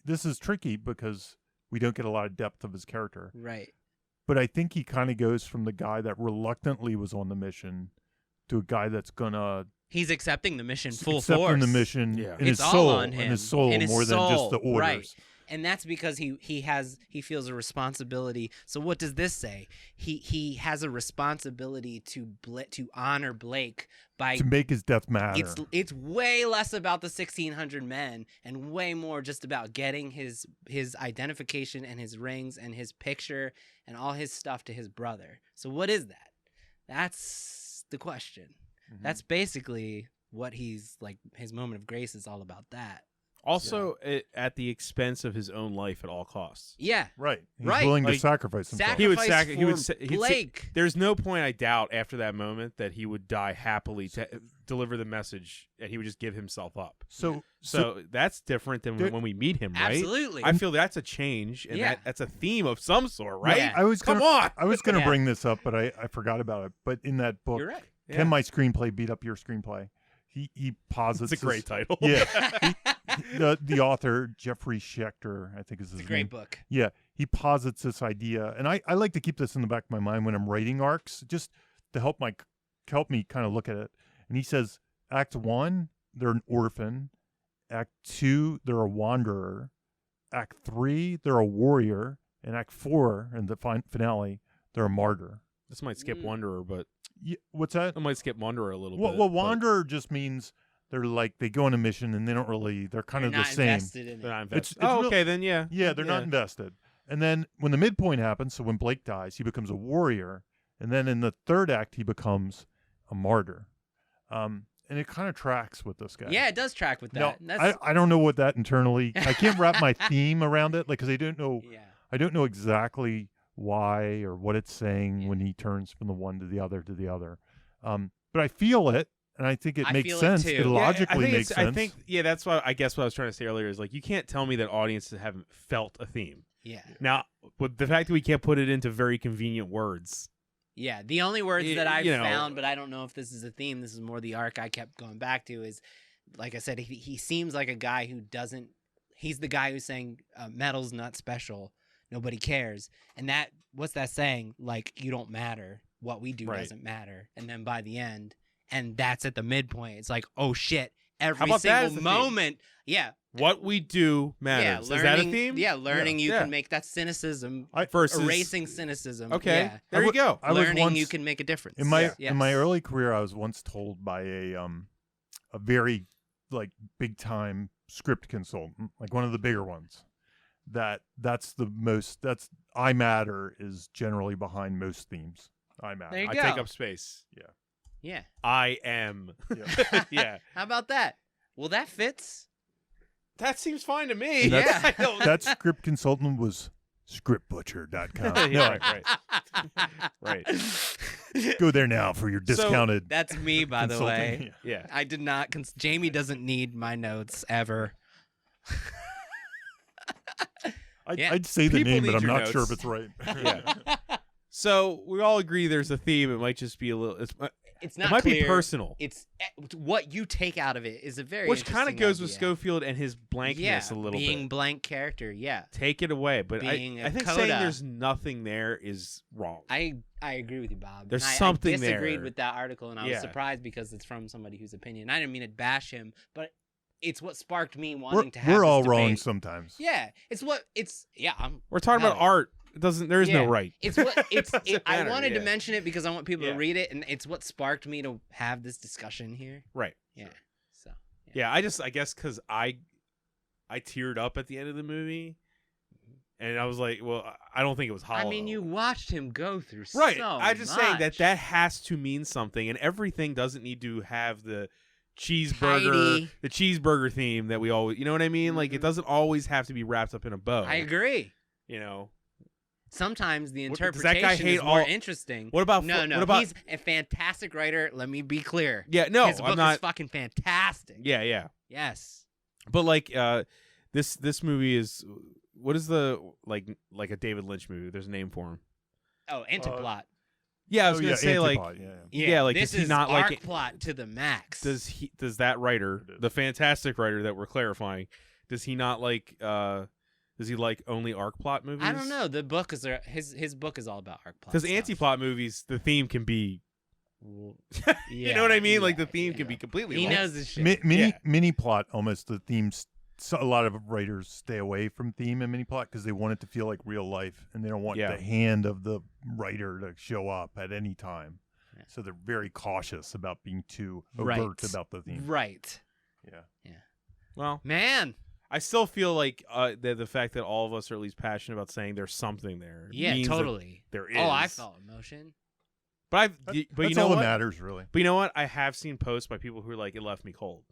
This is tricky because we don't get a lot of depth of his character. right. But I think he kind of goes from the guy that reluctantly was on the mission to a guy that's gonna He's accepting the mission full accepting force. the mission Yeah. in It's his all soul, on him. in his soul, In his more than just the soul, orders. right. And that's because he feels a responsibility. So what does this say? He has a responsibility to honor Blake by To make his death matter. it's way less about the 1,600 men and way more just about getting his identification and his rings and his picture and all his stuff to his brother. So what is that? That's the question. Mhm. That's basically what he's like. His moment of grace is all about that. Also, at the expense of his own life at all costs. Yeah. Right. He's Right. willing to Like, sacrifice himself. He would Sacrifice sac- for he would Blake. There's no point, I doubt, after that moment that he would die happily to deliver the message, and he would just give himself up. So that's different than when we meet him, right? Absolutely. I feel that's a change, and Yeah. that's a theme of some sort, right? Yeah. I was Come gonna, on. I was going to Yeah. bring this up, but I forgot about it. But in that book, You're right. Yeah. Can My Screenplay Beat Up Your Screenplay? He posits It's a great this- title. Yeah. the author Jeffrey Schechter, I think is his It's a great name. book. Yeah, he posits this idea, and I like to keep this in the back of my mind when I'm writing arcs, just to help me kind of look at it. And he says, Act 1, they're an orphan. Act 2, they're a wanderer. Act 3, they're a warrior. And Act 4, and the finale, they're a martyr. This might skip Wanderer, but Yeah, what's that? I might skip Wanderer a little Well, bit. well, but wanderer just means they're like they go on a mission and they don't really. They're kind You're of the not same. invested in it. they're not It's- invested. it's real- Okay, then yeah. Yeah, they're not invested. And then when the midpoint happens, so when Blake dies, he becomes a warrior, and then in the third act, he becomes a martyr. And it kind of tracks with this guy. Yeah, it does track with that. No, That's, I don't know what that internally. I can't wrap my theme around it, like because I don't know. yeah. I don't know exactly why or what it's saying Yeah. when he turns from the one to the other to the other. But I feel it, and I think it I makes feel it sense. too. It Yeah, logically makes sense. I think that's why I guess what I was trying to say earlier is like you can't tell me that audiences haven't felt a theme. Yeah. Now, with the fact that we can't put it into very convenient words. Yeah. The only words that I've you know- found, but I don't know if this is a theme, this is more the arc I kept going back to, is like I said, he seems like a guy who doesn't, he's the guy who's saying metal's not special. Nobody cares. And what's that saying? Like, you don't matter. What we do Right. doesn't matter. And then by the end, and that's at the midpoint, it's like, oh shit, every about that as single the theme? moment. Yeah. What we do Yeah, matters. learning, is that a theme? Yeah, learning you Yeah. can make that cynicism, Versus erasing cynicism. Okay, Yeah. there you go. I was Learning once- you can make a difference. In my Yes. in my early career, I was once told by a very like big time script consultant, like one of the bigger ones, that's I Matter is generally behind most themes. I Matter. There you I go. take up space. Yeah. I am. Yeah. Yeah. How about that? Well, that fits. That seems fine to me. And Yeah. I don't- That script consultant was scriptbutcher.com. Yeah, No, right. go there now for your discounted. That's me, by the way. consulting. Yeah. I did not. Jamie doesn't need my notes ever. Yeah. I'd say the People name, but need I'm your not sure notes. if it's right. Yeah. So we all agree there's a theme. It might just be a little. It's It not. might be clear. personal, It's what you take out of it is a very which kind of interesting goes with idea. Schofield and his blankness Yeah, a little being bit. blank character. Yeah, Take it away, but being a I think coda. saying there's nothing there is wrong. I agree with you, Bob. There's And something I disagreed there. with that article, and I was Yeah. surprised because it's from somebody whose opinion. I didn't mean to bash him, but it's what sparked me wanting to have. We're this all wrong debate. sometimes. Yeah, it's what it's. Yeah, We're talking about hell. art. It doesn't. There is no Yeah. right. It's what it's. Doesn't I matter, wanted to yeah. mention it because I want people Yeah. to read it, and it's what sparked me to have this discussion here. Right. Yeah. So. Yeah. I guess because I teared up at the end of the movie, and I was like, well, I don't think it was hollow. I mean, you watched him go through right. so I'm just saying much. that has to mean something, and everything doesn't need to have the cheeseburger, Heidi. the cheeseburger theme that we always. You know what I mean? Like it Mhm. doesn't always have to be wrapped up in a bow. I agree. You know. Sometimes the What- does that interpretation guy hate is more all- interesting. What about No, What about? he's a fantastic writer. Let me be clear. Yeah. No, His book I'm not. is fucking fantastic. Yeah. Yeah. Yes. But like this movie is what is the like a David Lynch movie? There's a name for him. Oh, Antiplot. Yeah, I was gonna say like Antipod, yeah. yeah, like, this is he is not arc like- plot to the max. does that writer, It is. the fantastic writer that we're clarifying, does he not like does he like only arc plot movies? I don't know. The book is his book is all about arc plot. Because stuff. anti-plot movies, the theme can be you Yeah, know what I mean? Like yeah, the theme yeah. can be completely He lost. knows his shit. Mini Yeah. plot almost the themes. So a lot of writers stay away from theme and mini plot because they want it to feel like real life, and they don't want Yeah. the hand of the writer to show up at any time. Yeah. So they're very cautious about being too overt Right. about the theme. Right. Yeah. Well, Man. I still feel like the fact that all of us are at least passionate about saying there's something there. Yeah, means that totally. there is. Oh, I felt emotion. But That's you know all what? that matters, really. But you know what? I have seen posts by people who are like, it left me cold.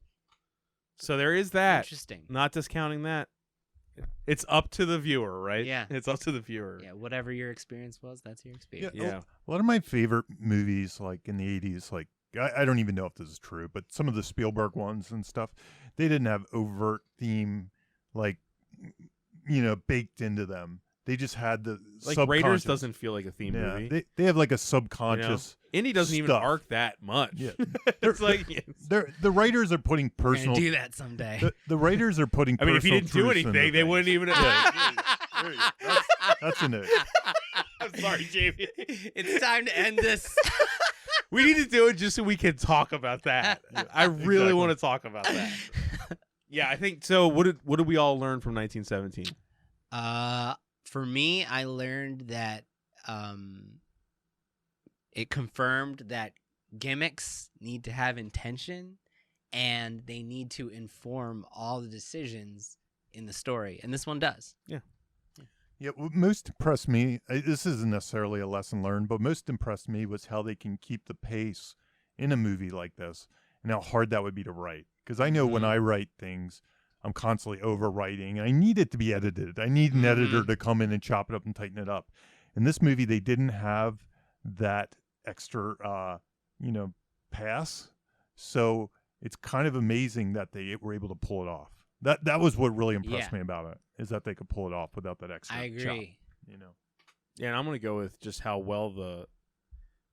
So there is that. Interesting. Not discounting that. It's up to the viewer, right? Yeah. It's up to the viewer. Yeah, whatever your experience was, that's your experience. Yeah. A lot of my favorite movies, like in the 80s, like I don't even know if this is true, but some of the Spielberg ones and stuff, they didn't have overt theme, like, baked into them. They just had the Like subconscious. Raiders doesn't feel like a theme movie. They have like a subconscious. Indy doesn't even stuff. arc that much. Yeah. It's like The writers are putting We're personal. gonna do that someday. The writers are putting. I mean, if he personal didn't do truths into anything, they things. wouldn't even. There you go. That's in it. I'm sorry, Jamie. It's time to end this. We need to do it just so we can talk about that. I really Exactly. want to talk about that. Yeah, I think so. What did we all learn from 1917? For me, I learned that it confirmed that gimmicks need to have intention and they need to inform all the decisions in the story. And this one does. Yeah, what most impressed me, this isn't necessarily a lesson learned, but most impressed me was how they can keep the pace in a movie like this and how hard that would be to write. Because I know when I write things, I'm constantly overwriting. I need it to be edited. I need an editor to come in and chop it up and tighten it up. In this movie, they didn't have that extra, pass. So it's kind of amazing that they were able to pull it off. That was what really impressed me about it, is that they could pull it off without that extra I agree. chop, Yeah, and I'm going to go with just how well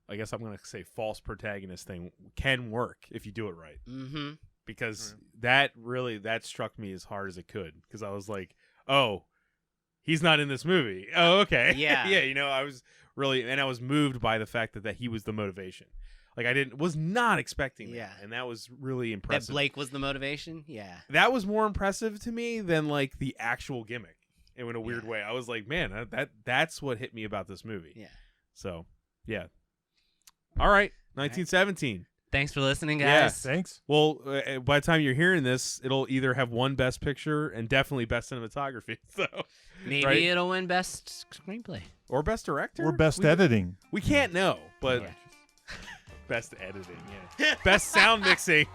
I guess I'm going to say false protagonist thing can work if you do it right. Mm-hmm. Because that struck me as hard as it could. Because I was like, oh, he's not in this movie. Oh, okay. Yeah. Yeah, I was I was moved by the fact that he was the motivation. Like was not expecting that. Yeah. And that was really That impressive. Blake was the motivation? Yeah. That was more impressive to me than like the actual gimmick in a weird way. I was like, man, that's what hit me about this movie. Yeah. So, yeah. All right, 1917. Thanks for listening, Yeah. guys. Thanks. Well, by the time you're hearing this, it'll either have won Best Picture and definitely Best Cinematography. So Maybe right? it'll win Best Screenplay. Or Best Director? Or best editing. We can't know, but Yeah. Best Editing, yeah. Best Sound Mixing.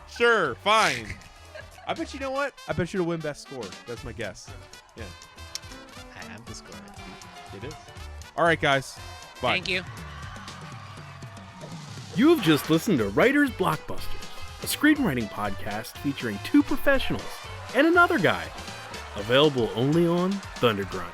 Sure, fine. I bet you know what? I bet you it'll win Best Score. That's my guess. Yeah, I have the score. it is. All right, guys. Bye. Thank you. You have just listened to Writer's Blockbusters, a screenwriting podcast featuring two professionals and another guy. Available only on Thundergrunt.